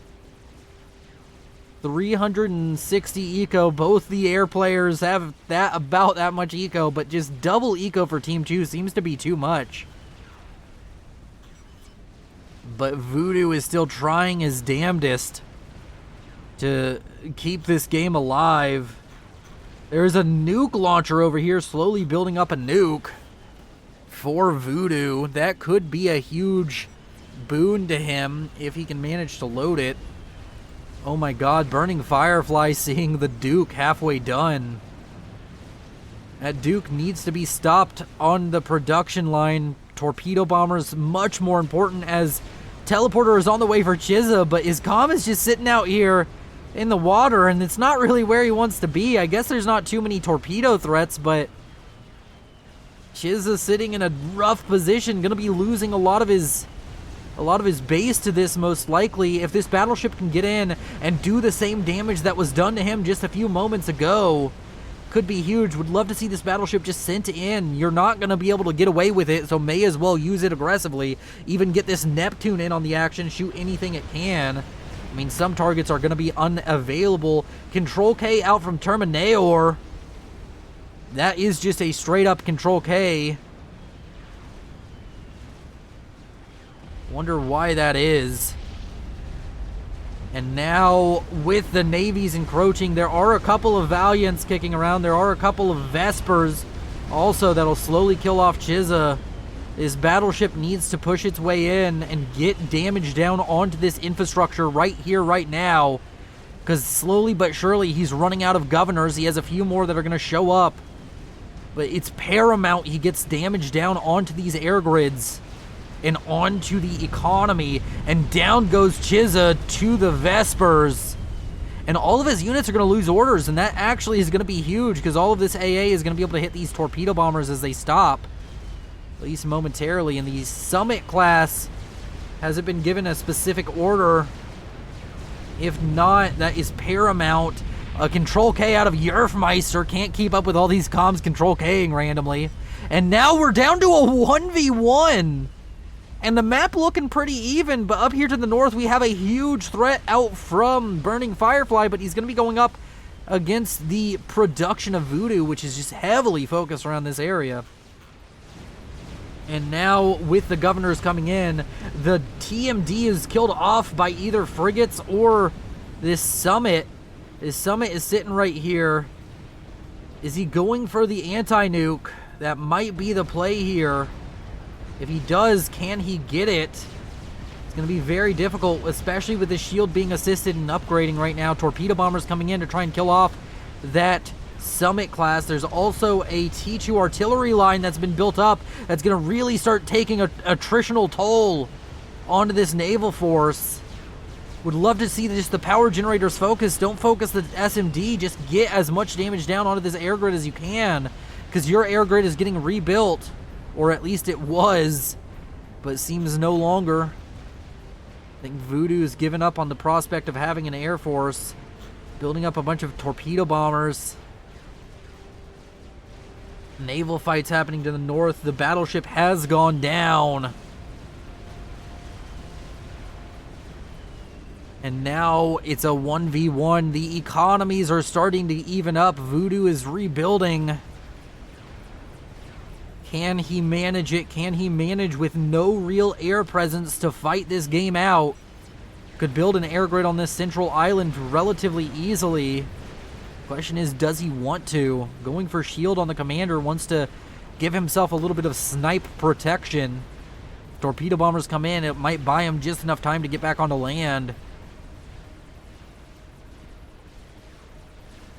360 eco. Both the air players have about that much eco, but just double eco for Team 2 seems to be too much. But Voodoo is still trying his damnedest to keep this game alive. There's a nuke launcher over here slowly building up a nuke for Voodoo. That could be a huge boon to him if he can manage to load it. Oh my god, Burning Firefly seeing the Duke halfway done. That Duke needs to be stopped on the production line. Torpedo bombers much more important as teleporter is on the way for Chizza, but his comm is just sitting out here in the water and it's not really where he wants to be. I guess there's not too many torpedo threats, but Chizza sitting in a rough position, gonna be losing a lot of his base to this most likely. If this battleship can get in and do the same damage that was done to him just a few moments ago, could be huge. Would love to see this battleship just sent in. You're not going to be able to get away with it, so may as well use it aggressively. Even get this Neptune in on the action, shoot anything it can. I mean, some targets are going to be unavailable. Control K out from Terminator. That is just a straight up Control K. Wonder why that is. And now, with the navies encroaching, there are a couple of Valiants kicking around. There are a couple of Vespers also that'll slowly kill off Chizza. This battleship needs to push its way in and get damage down onto this infrastructure right here, right now. Because slowly but surely, he's running out of governors. He has a few more that are going to show up. But it's paramount he gets damage down onto these air grids and onto the economy, and down goes Chizza to the Vespers. And all of his units are going to lose orders, and that actually is going to be huge because all of this AA is going to be able to hit these torpedo bombers as they stop, at least momentarily. And the Summit class hasn't been given a specific order. If not, that is paramount. A Control K out of Yerfmeister can't keep up with all these comms Control K-ing randomly. And now we're down to a 1v1. And the map looking pretty even, but up here to the north, we have a huge threat out from Burning Firefly, but he's going to be going up against the production of Voodoo, which is just heavily focused around this area. And now, with the governors coming in, the TMD is killed off by either frigates or this Summit. This Summit is sitting right here. Is he going for the anti-nuke? That might be the play here. If he does, can he get it? It's going to be very difficult, especially with the shield being assisted and upgrading right now. Torpedo bombers coming in to try and kill off that Summit class. There's also a T2 artillery line that's been built up that's going to really start taking a attritional toll onto this naval force. Would love to see just the power generators focus. Don't focus the SMD. Just get as much damage down onto this air grid as you can, because your air grid is getting rebuilt. Or at least it was, but seems no longer. I think Voodoo's given up on the prospect of having an air force. Building up a bunch of torpedo bombers. Naval fights happening to the north. The battleship has gone down. And now it's a 1v1. The economies are starting to even up. Voodoo is rebuilding. Can he manage it? Can he manage with no real air presence to fight this game out? Could build an air grid on this central island relatively easily. Question is, does he want to? Going for shield on the commander, wants to give himself a little bit of snipe protection. Torpedo bombers come in, it might buy him just enough time to get back onto land.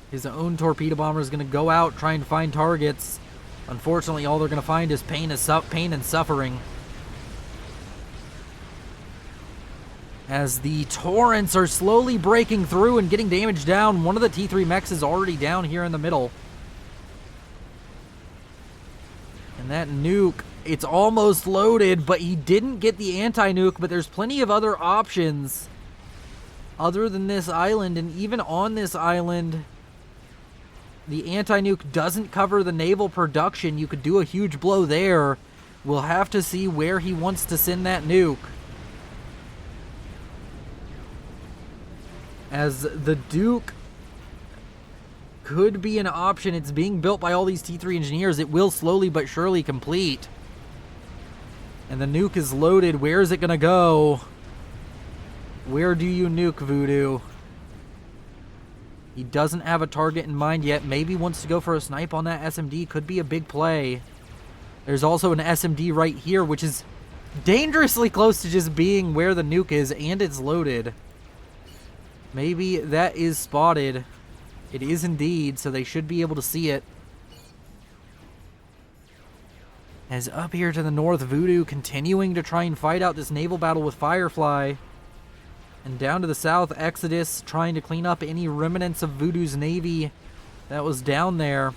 His own torpedo bomber is going to go out trying to find targets. Unfortunately, all they're going to find is pain and suffering. As the torrents are slowly breaking through and getting damage down, one of the T3 mechs is already down here in the middle. And that nuke, it's almost loaded, but he didn't get the anti-nuke, but there's plenty of other options other than this island, and even on this island, the anti-nuke doesn't cover the naval production. You could do a huge blow there. We'll have to see where he wants to send that nuke. As the Duke could be an option. It's being built by all these T3 engineers. It will slowly but surely complete. And the nuke is loaded. Where is it going to go? Where do you nuke, Voodoo? He doesn't have a target in mind yet. Maybe wants to go for a snipe on that SMD. Could be a big play. There's also an SMD right here, which is dangerously close to just being where the nuke is, and it's loaded. Maybe that is spotted. It is indeed, so they should be able to see it. As up here to the north, Voodoo continuing to try and fight out this naval battle with Firefly. And down to the south, Exodus trying to clean up any remnants of Voodoo's navy that was down there.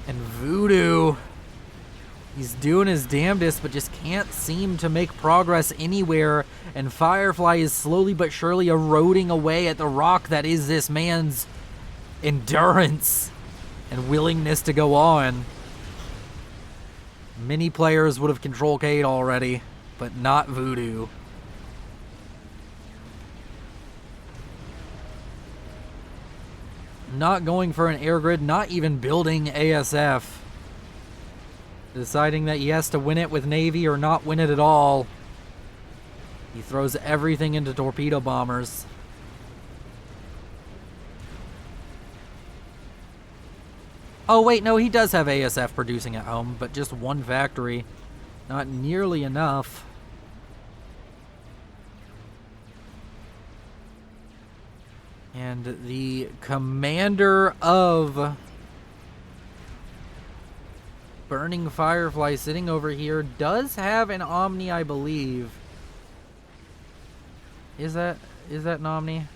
And Voodoo, he's doing his damnedest, but just can't seem to make progress anywhere. And Firefly is slowly but surely eroding away at the rock that is this man's endurance and willingness to go on. Many players would have Control K'd already, but not Voodoo. Not going for an air grid, not even building ASF. Deciding that he has to win it with Navy or not win it at all. He throws everything into torpedo bombers. Oh wait, no, he does have ASF producing at home, but just one factory. Not nearly enough. And the commander of Burning Firefly sitting over here does have an Omni, I believe. Is that an Omni?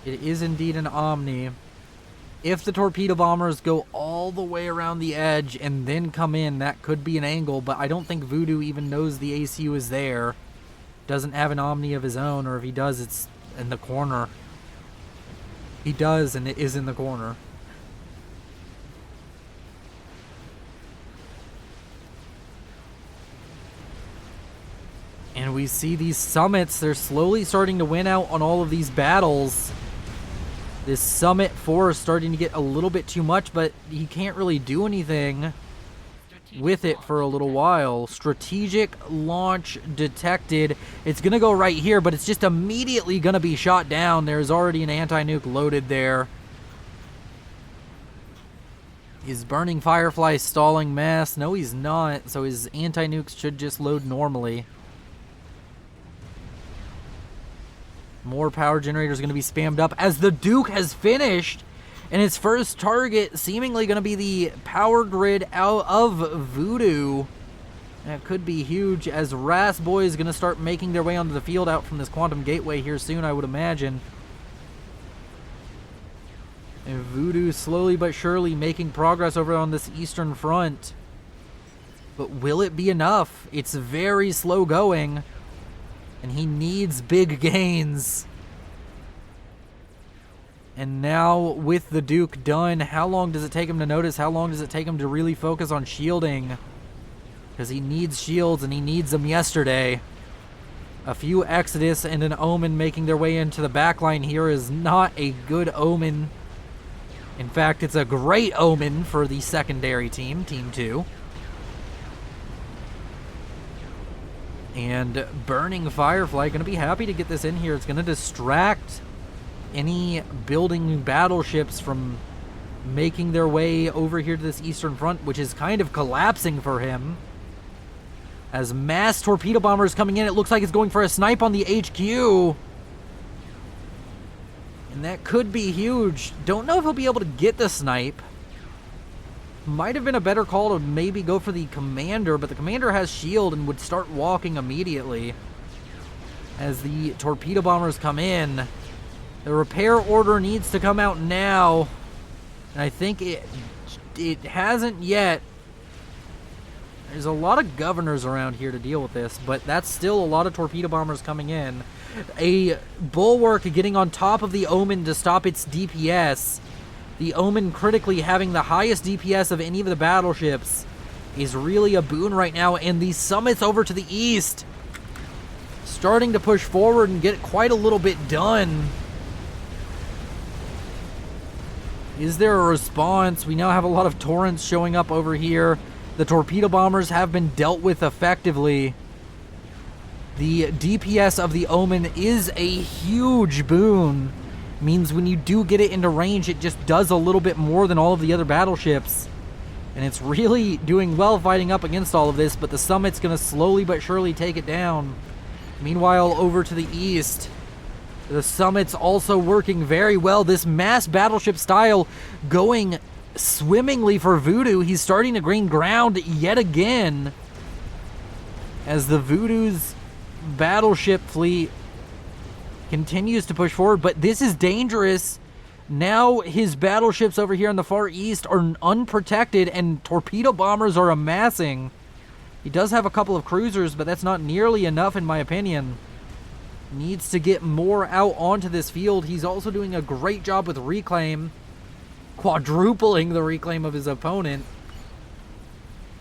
It is indeed an Omni. If the torpedo bombers go all the way around the edge and then come in, that could be an angle, but I don't think Voodoo even knows the ACU is there. Doesn't have an Omni of his own, or if he does, it's in the corner. He does, and it is in the corner. And we see these summits, they're slowly starting to win out on all of these battles. This Summit 4 is starting to get a little bit too much, but he can't really do anything with it for a little while. Strategic launch detected. It's going to go right here, but it's just immediately going to be shot down. There's already an anti-nuke loaded there. Is Burning Firefly stalling mass? No, he's not, so his anti-nukes should just load normally. More power generators going to be spammed up as the Duke has finished. And its first target seemingly going to be the power grid out of Voodoo. That could be huge as Ras Boy is going to start making their way onto the field out from this Quantum Gateway here soon, I would imagine. And Voodoo slowly but surely making progress over on this eastern front. But will it be enough? It's very slow going. And he needs big gains. And now with the Duke done, how long does it take him to notice? How long does it take him to really focus on shielding? Because he needs shields and he needs them yesterday. A few Exodus and an Omen making their way into the backline here is not a good omen. In fact, it's a great omen for the secondary team, Team 2. And Burning Firefly going to be happy to get this in here. It's going to distract any building battleships from making their way over here to this eastern front, which is kind of collapsing for him. As mass torpedo bombers coming in, it looks like it's going for a snipe on the HQ. And that could be huge. Don't know if he'll be able to get the snipe. Might have been a better call to maybe go for the commander, but the commander has shield and would start walking immediately. As the torpedo bombers come in, the repair order needs to come out now. And I think it hasn't yet. There's a lot of governors around here to deal with this, but that's still a lot of torpedo bombers coming in. A bulwark getting on top of the Omen to stop its DPS. The Omen critically having the highest DPS of any of the battleships is really a boon right now, and the summits over to the east starting to push forward and get quite a little bit done. Is there a response? We now have a lot of torrents showing up over here. The torpedo bombers have been dealt with effectively. The DPS of the Omen is a huge boon. Means when you do get it into range, it just does a little bit more than all of the other battleships. And it's really doing well fighting up against all of this, but the Summit's going to slowly but surely take it down. Meanwhile, over to the east, the Summit's also working very well. This mass battleship style going swimmingly for Voodoo. He's starting to gain ground yet again as the Voodoo's battleship fleet continues to push forward, but this is dangerous. Now his battleships over here in the far east are unprotected and torpedo bombers are amassing. He does have a couple of cruisers, but that's not nearly enough in my opinion. Needs to get more out onto this field. He's also doing a great job with reclaim, quadrupling the reclaim of his opponent.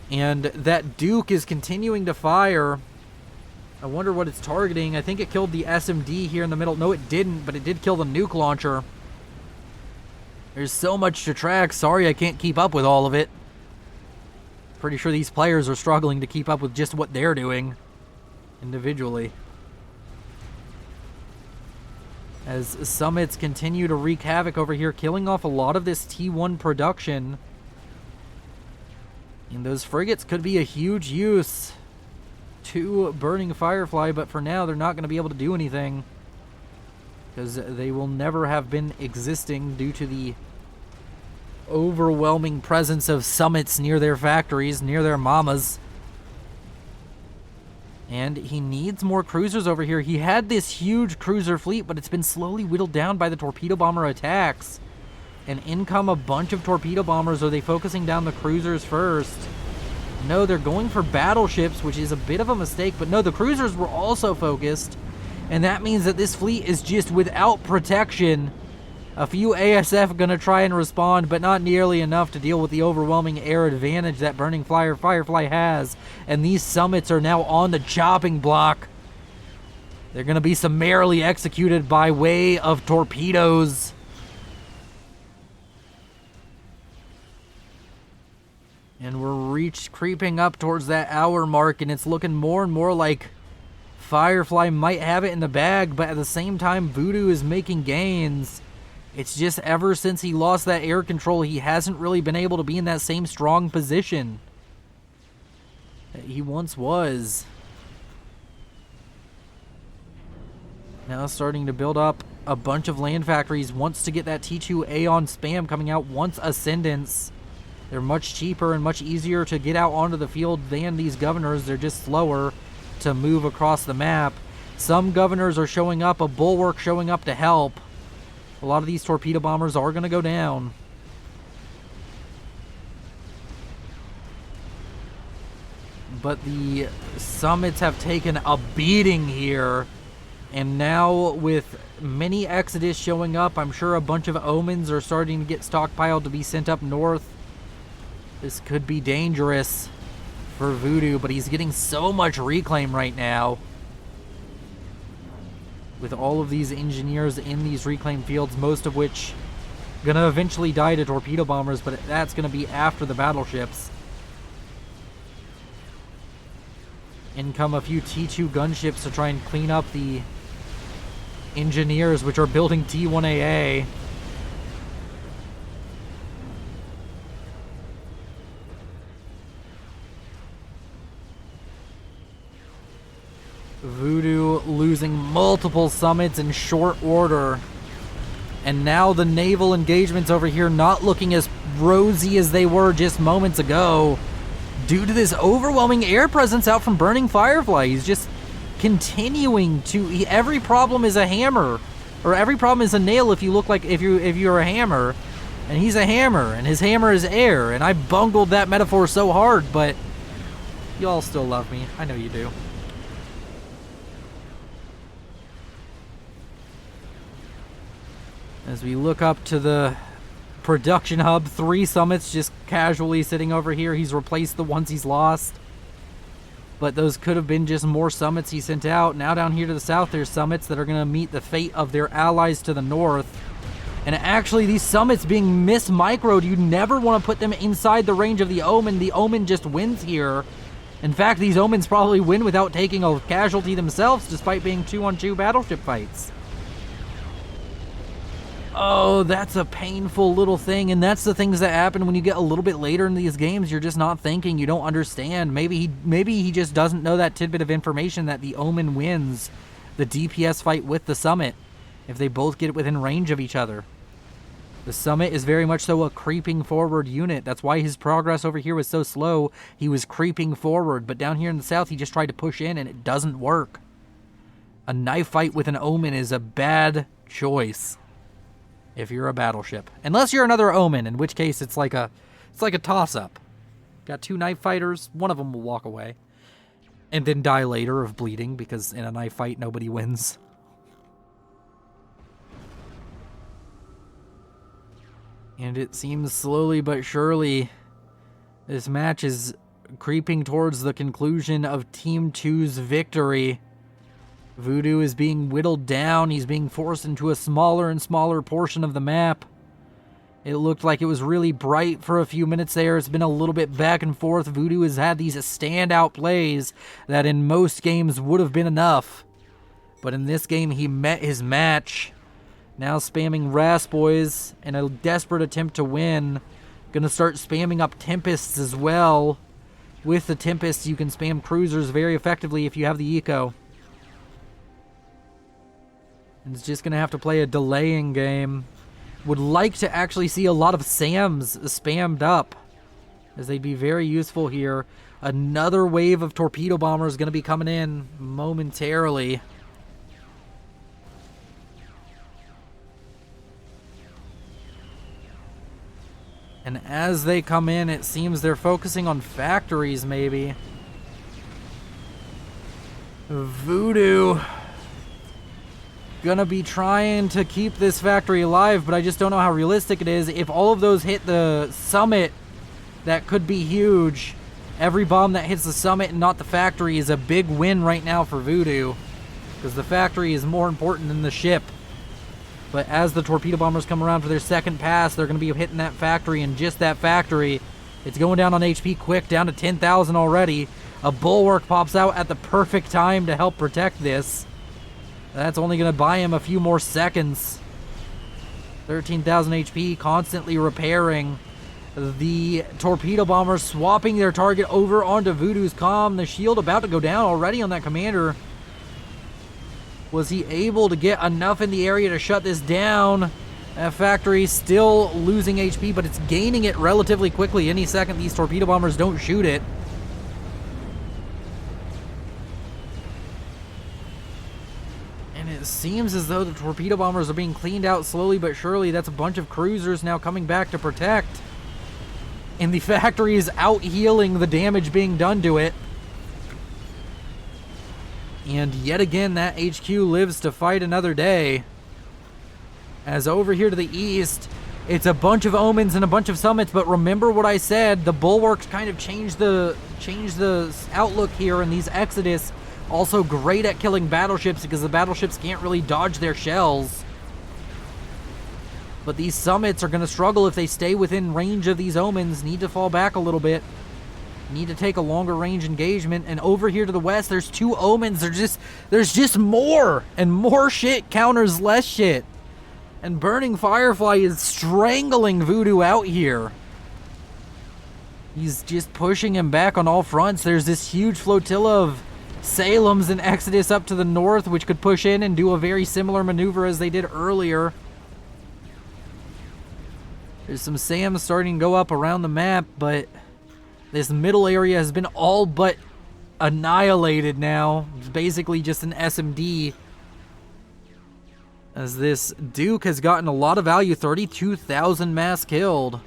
And that Duke is continuing to fire. I wonder what it's targeting. I think it killed the SMD here in the middle. No, it didn't, but it did kill the nuke launcher. There's so much to track. Sorry, I can't keep up with all of it. Pretty sure these players are struggling to keep up with just what they're doing individually. As Summits continue to wreak havoc over here, killing off a lot of this T1 production. And those frigates could be a huge use to Burning Firefly, but for now they're not going to be able to do anything because they will never have been existing due to the overwhelming presence of Summits near their factories, near their mamas. And he needs more cruisers over here. He had this huge cruiser fleet, but it's been slowly whittled down by the torpedo bomber attacks. And in come a bunch of torpedo bombers. Are they focusing down the cruisers first? No, they're going for battleships, which is a bit of a mistake. But no, the cruisers were also focused. And that means that this fleet is just without protection. A few ASF going to try and respond, but not nearly enough to deal with the overwhelming air advantage that Burning Firefly has. And these Summits are now on the chopping block. They're going to be summarily executed by way of torpedoes. And we're creeping up towards that hour mark, and it's looking more and more like Firefly might have it in the bag, but at the same time, Voodoo is making gains. It's just ever since he lost that air control, he hasn't really been able to be in that same strong position that he once was. Now starting to build up a bunch of land factories, wants to get that T2 Aeon spam coming out, wants Ascendance. They're much cheaper and much easier to get out onto the field than these governors. They're just slower to move across the map. Some governors are showing up, a bulwark showing up to help. A lot of these torpedo bombers are going to go down. But the Summits have taken a beating here. And now with many Exodus showing up, I'm sure a bunch of Omens are starting to get stockpiled to be sent up north. This could be dangerous for Voodoo, but he's getting so much reclaim right now. With all of these engineers in these reclaim fields, most of which gonna eventually die to torpedo bombers, but that's gonna be after the battleships. In come a few T2 gunships to try and clean up the engineers, which are building T1AA. Voodoo losing multiple summits in short order. And now the naval engagements over here not looking as rosy as they were just moments ago due to this overwhelming air presence out from Burning Firefly. He's just continuing to... every problem is a hammer. Or every problem is a nail if you look like... if you're a hammer. And he's a hammer. And his hammer is air. And I bungled that metaphor so hard, but... y'all still love me. I know you do. As we look up to the production hub, 3 summits just casually sitting over here. He's replaced the ones he's lost. But those could have been just more summits he sent out. Now down here to the south, there's summits that are going to meet the fate of their allies to the north. And actually, these summits being mis-microed, you never want to put them inside the range of the Omen. The Omen just wins here. In fact, these Omens probably win without taking a casualty themselves, despite being 2-on-2 battleship fights. Oh, that's a painful little thing, and that's the things that happen when you get a little bit later in these games. You're just not thinking, you don't understand. Maybe he just doesn't know that tidbit of information that the Omen wins the DPS fight with the Summit if they both get within range of each other. The Summit is very much so a creeping forward unit. That's why his progress over here was so slow. He was creeping forward, but down here in the south, he just tried to push in, and it doesn't work. A knife fight with an Omen is a bad choice if you're a battleship. Unless you're another Omen, in which case it's like a toss-up. Got 2 knife fighters, one of them will walk away. And then die later of bleeding, because in a knife fight, nobody wins. And it seems slowly but surely this match is creeping towards the conclusion of Team 2's victory. Voodoo is being whittled down. He's being forced into a smaller and smaller portion of the map. It looked like it was really bright for a few minutes there. It's been a little bit back and forth. Voodoo has had these standout plays that in most games would have been enough. But in this game, he met his match. Now spamming Rasboys in a desperate attempt to win. Gonna start spamming up Tempests as well. With the Tempests, you can spam cruisers very effectively if you have the eco. And it's just gonna have to play a delaying game. Would like to actually see a lot of SAMs spammed up, as they'd be very useful here. Another wave of torpedo bombers gonna be coming in momentarily. And as they come in, it seems they're focusing on factories, maybe. Voodoo gonna be trying to keep this factory alive, but I just don't know how realistic it is. If all of those hit the summit, that could be huge. Every bomb that hits the summit and not the factory is a big win right now for Voodoo, because the factory is more important than the ship. But as the torpedo bombers come around for their second pass, they're going to be hitting that factory, and just that factory. It's going down on HP quick, down to 10,000 already. A bulwark pops out at the perfect time to help protect this. That's only going to buy him a few more seconds. 13,000 HP, constantly repairing. The torpedo bombers swapping their target over onto Voodoo's comm. The shield about to go down already on that commander. Was he able to get enough in the area to shut this down? That factory still losing HP, but it's gaining it relatively quickly. Any second these torpedo bombers don't shoot it. And it seems as though the torpedo bombers are being cleaned out slowly but surely. That's a bunch of cruisers now coming back to protect. And the factory is out healing the damage being done to it. And yet again, that HQ lives to fight another day. As over here to the east, it's a bunch of Omens and a bunch of Summits, but remember what I said, the bulwarks kind of changed the outlook here, and these Exodus also great at killing battleships because the battleships can't really dodge their shells. But these Summits are going to struggle if they stay within range of these Omens, need to fall back a little bit. Need to take a longer range engagement. And over here to the west, there's 2 omens. There's just more, and more shit counters less shit. And Burning Firefly is strangling Voodoo out here. He's just pushing him back on all fronts. There's this huge flotilla of Salems and Exodus up to the north, which could push in and do a very similar maneuver as they did earlier. There's some SAMs starting to go up around the map, but this middle area has been all but annihilated now. It's basically just an SMD. As this Duke has gotten a lot of value, 32,000 mass killed.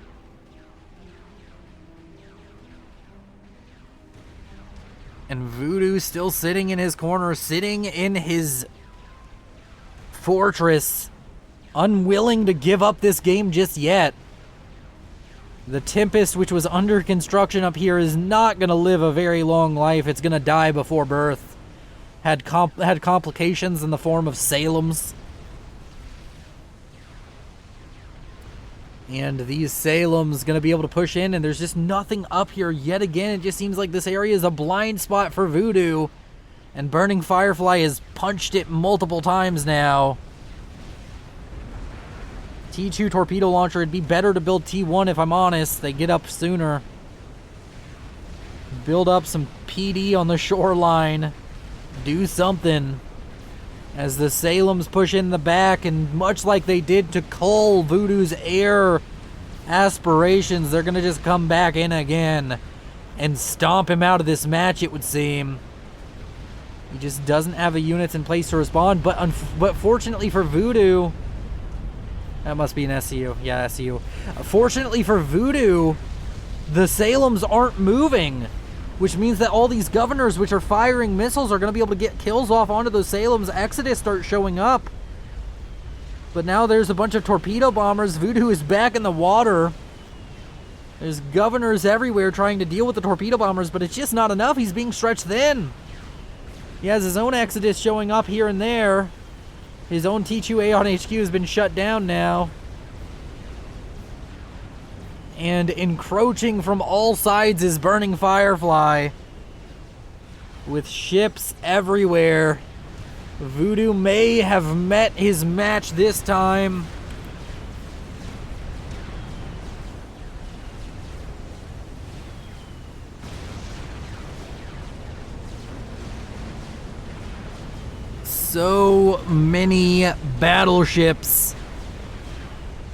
And Voodoo still sitting in his corner, sitting in his fortress, unwilling to give up this game just yet. The Tempest, which was under construction up here, is not going to live a very long life. It's going to die before birth. Had complications in the form of Salems. And these Salems going to be able to push in, and there's just nothing up here yet again. It just seems like this area is a blind spot for Voodoo. And Burning Firefly has punched it multiple times now. T2 torpedo launcher, it'd be better to build T1 if I'm honest. They get up sooner. Build up some PD on the shoreline. Do something. As the Salems push in the back, and much like they did to cull Voodoo's air aspirations, they're going to just come back in again and stomp him out of this match, it would seem. He just doesn't have the units in place to respond, but fortunately for Voodoo, that must be an SCU. Yeah, SCU. Fortunately for Voodoo, the Salems aren't moving, which means that all these governors which are firing missiles are going to be able to get kills off onto those Salems. Exodus starts showing up. But now there's a bunch of torpedo bombers. Voodoo is back in the water. There's governors everywhere trying to deal with the torpedo bombers, but it's just not enough. He's being stretched thin. He has his own Exodus showing up here and there. His own T2A on HQ has been shut down now. And encroaching from all sides is Burning Firefly. With ships everywhere. Voodoo may have met his match this time. So many battleships.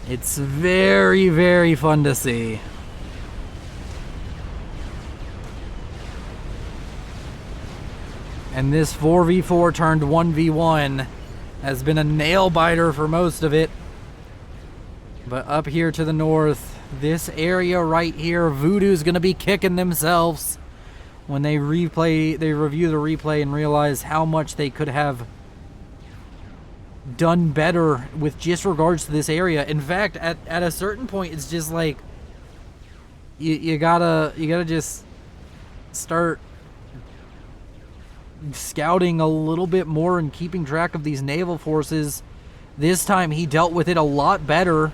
It's very, very fun to see. And this 4v4 turned 1v1 has been a nail biter for most of it. But up here to the north, this area right here, Voodoo's gonna be kicking themselves when they review the replay and realize how much they could have done better with just regards to this area. In fact, at a certain point, it's just like you gotta just start scouting a little bit more and keeping track of these naval forces. This time he dealt with it a lot better.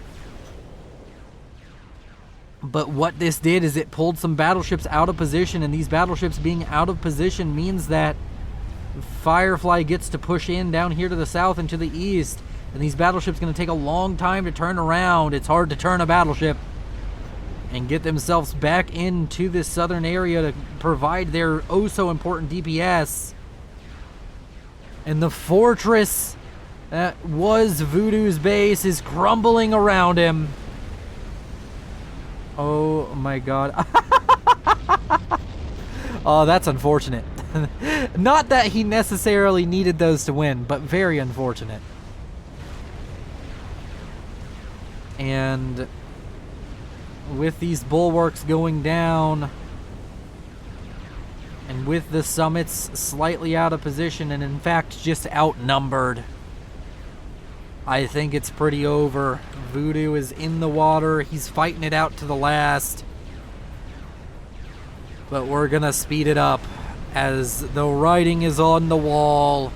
But what this did is it pulled some battleships out of position, and these battleships being out of position means that Firefly gets to push in down here to the south and to the east, and these battleships going to take a long time to turn around. It's hard to turn a battleship and get themselves back into this southern area to provide their oh so important DPS. And the fortress that was Voodoo's base is crumbling around him. Oh my god. Oh, that's unfortunate. Not that he necessarily needed those to win, but very unfortunate. And with these bulwarks going down, and with the summits slightly out of position, and in fact just outnumbered, I think it's pretty over. Voodoo is in the water. He's fighting it out to the last. But we're gonna speed it up, as the writing is on the wall.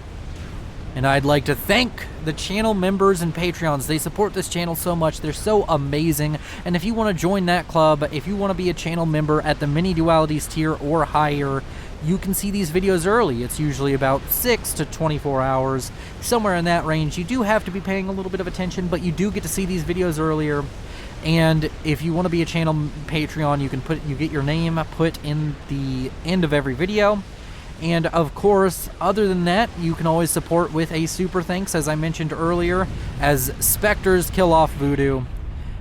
And I'd like to thank the channel members and Patreons. They support this channel so much. They're so amazing. And if you want to join that club, if you want to be a channel member at the mini dualities tier or higher, you can see these videos early. It's usually about 6 to 24 hours, somewhere in that range. You do have to be paying a little bit of attention, but you do get to see these videos earlier. And if you want to be a channel Patreon, you get your name put in the end of every video. And of course, other than that, you can always support with a super thanks, as I mentioned earlier, as specters kill off voodoo.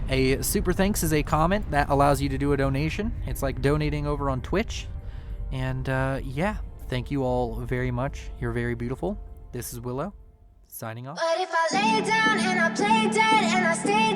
A super thanks is a comment that allows you to do a donation. It's like donating over on Twitch. And yeah, thank you all very much. You're very beautiful. This is Willow, signing off. But if I lay down and I play dead and I stay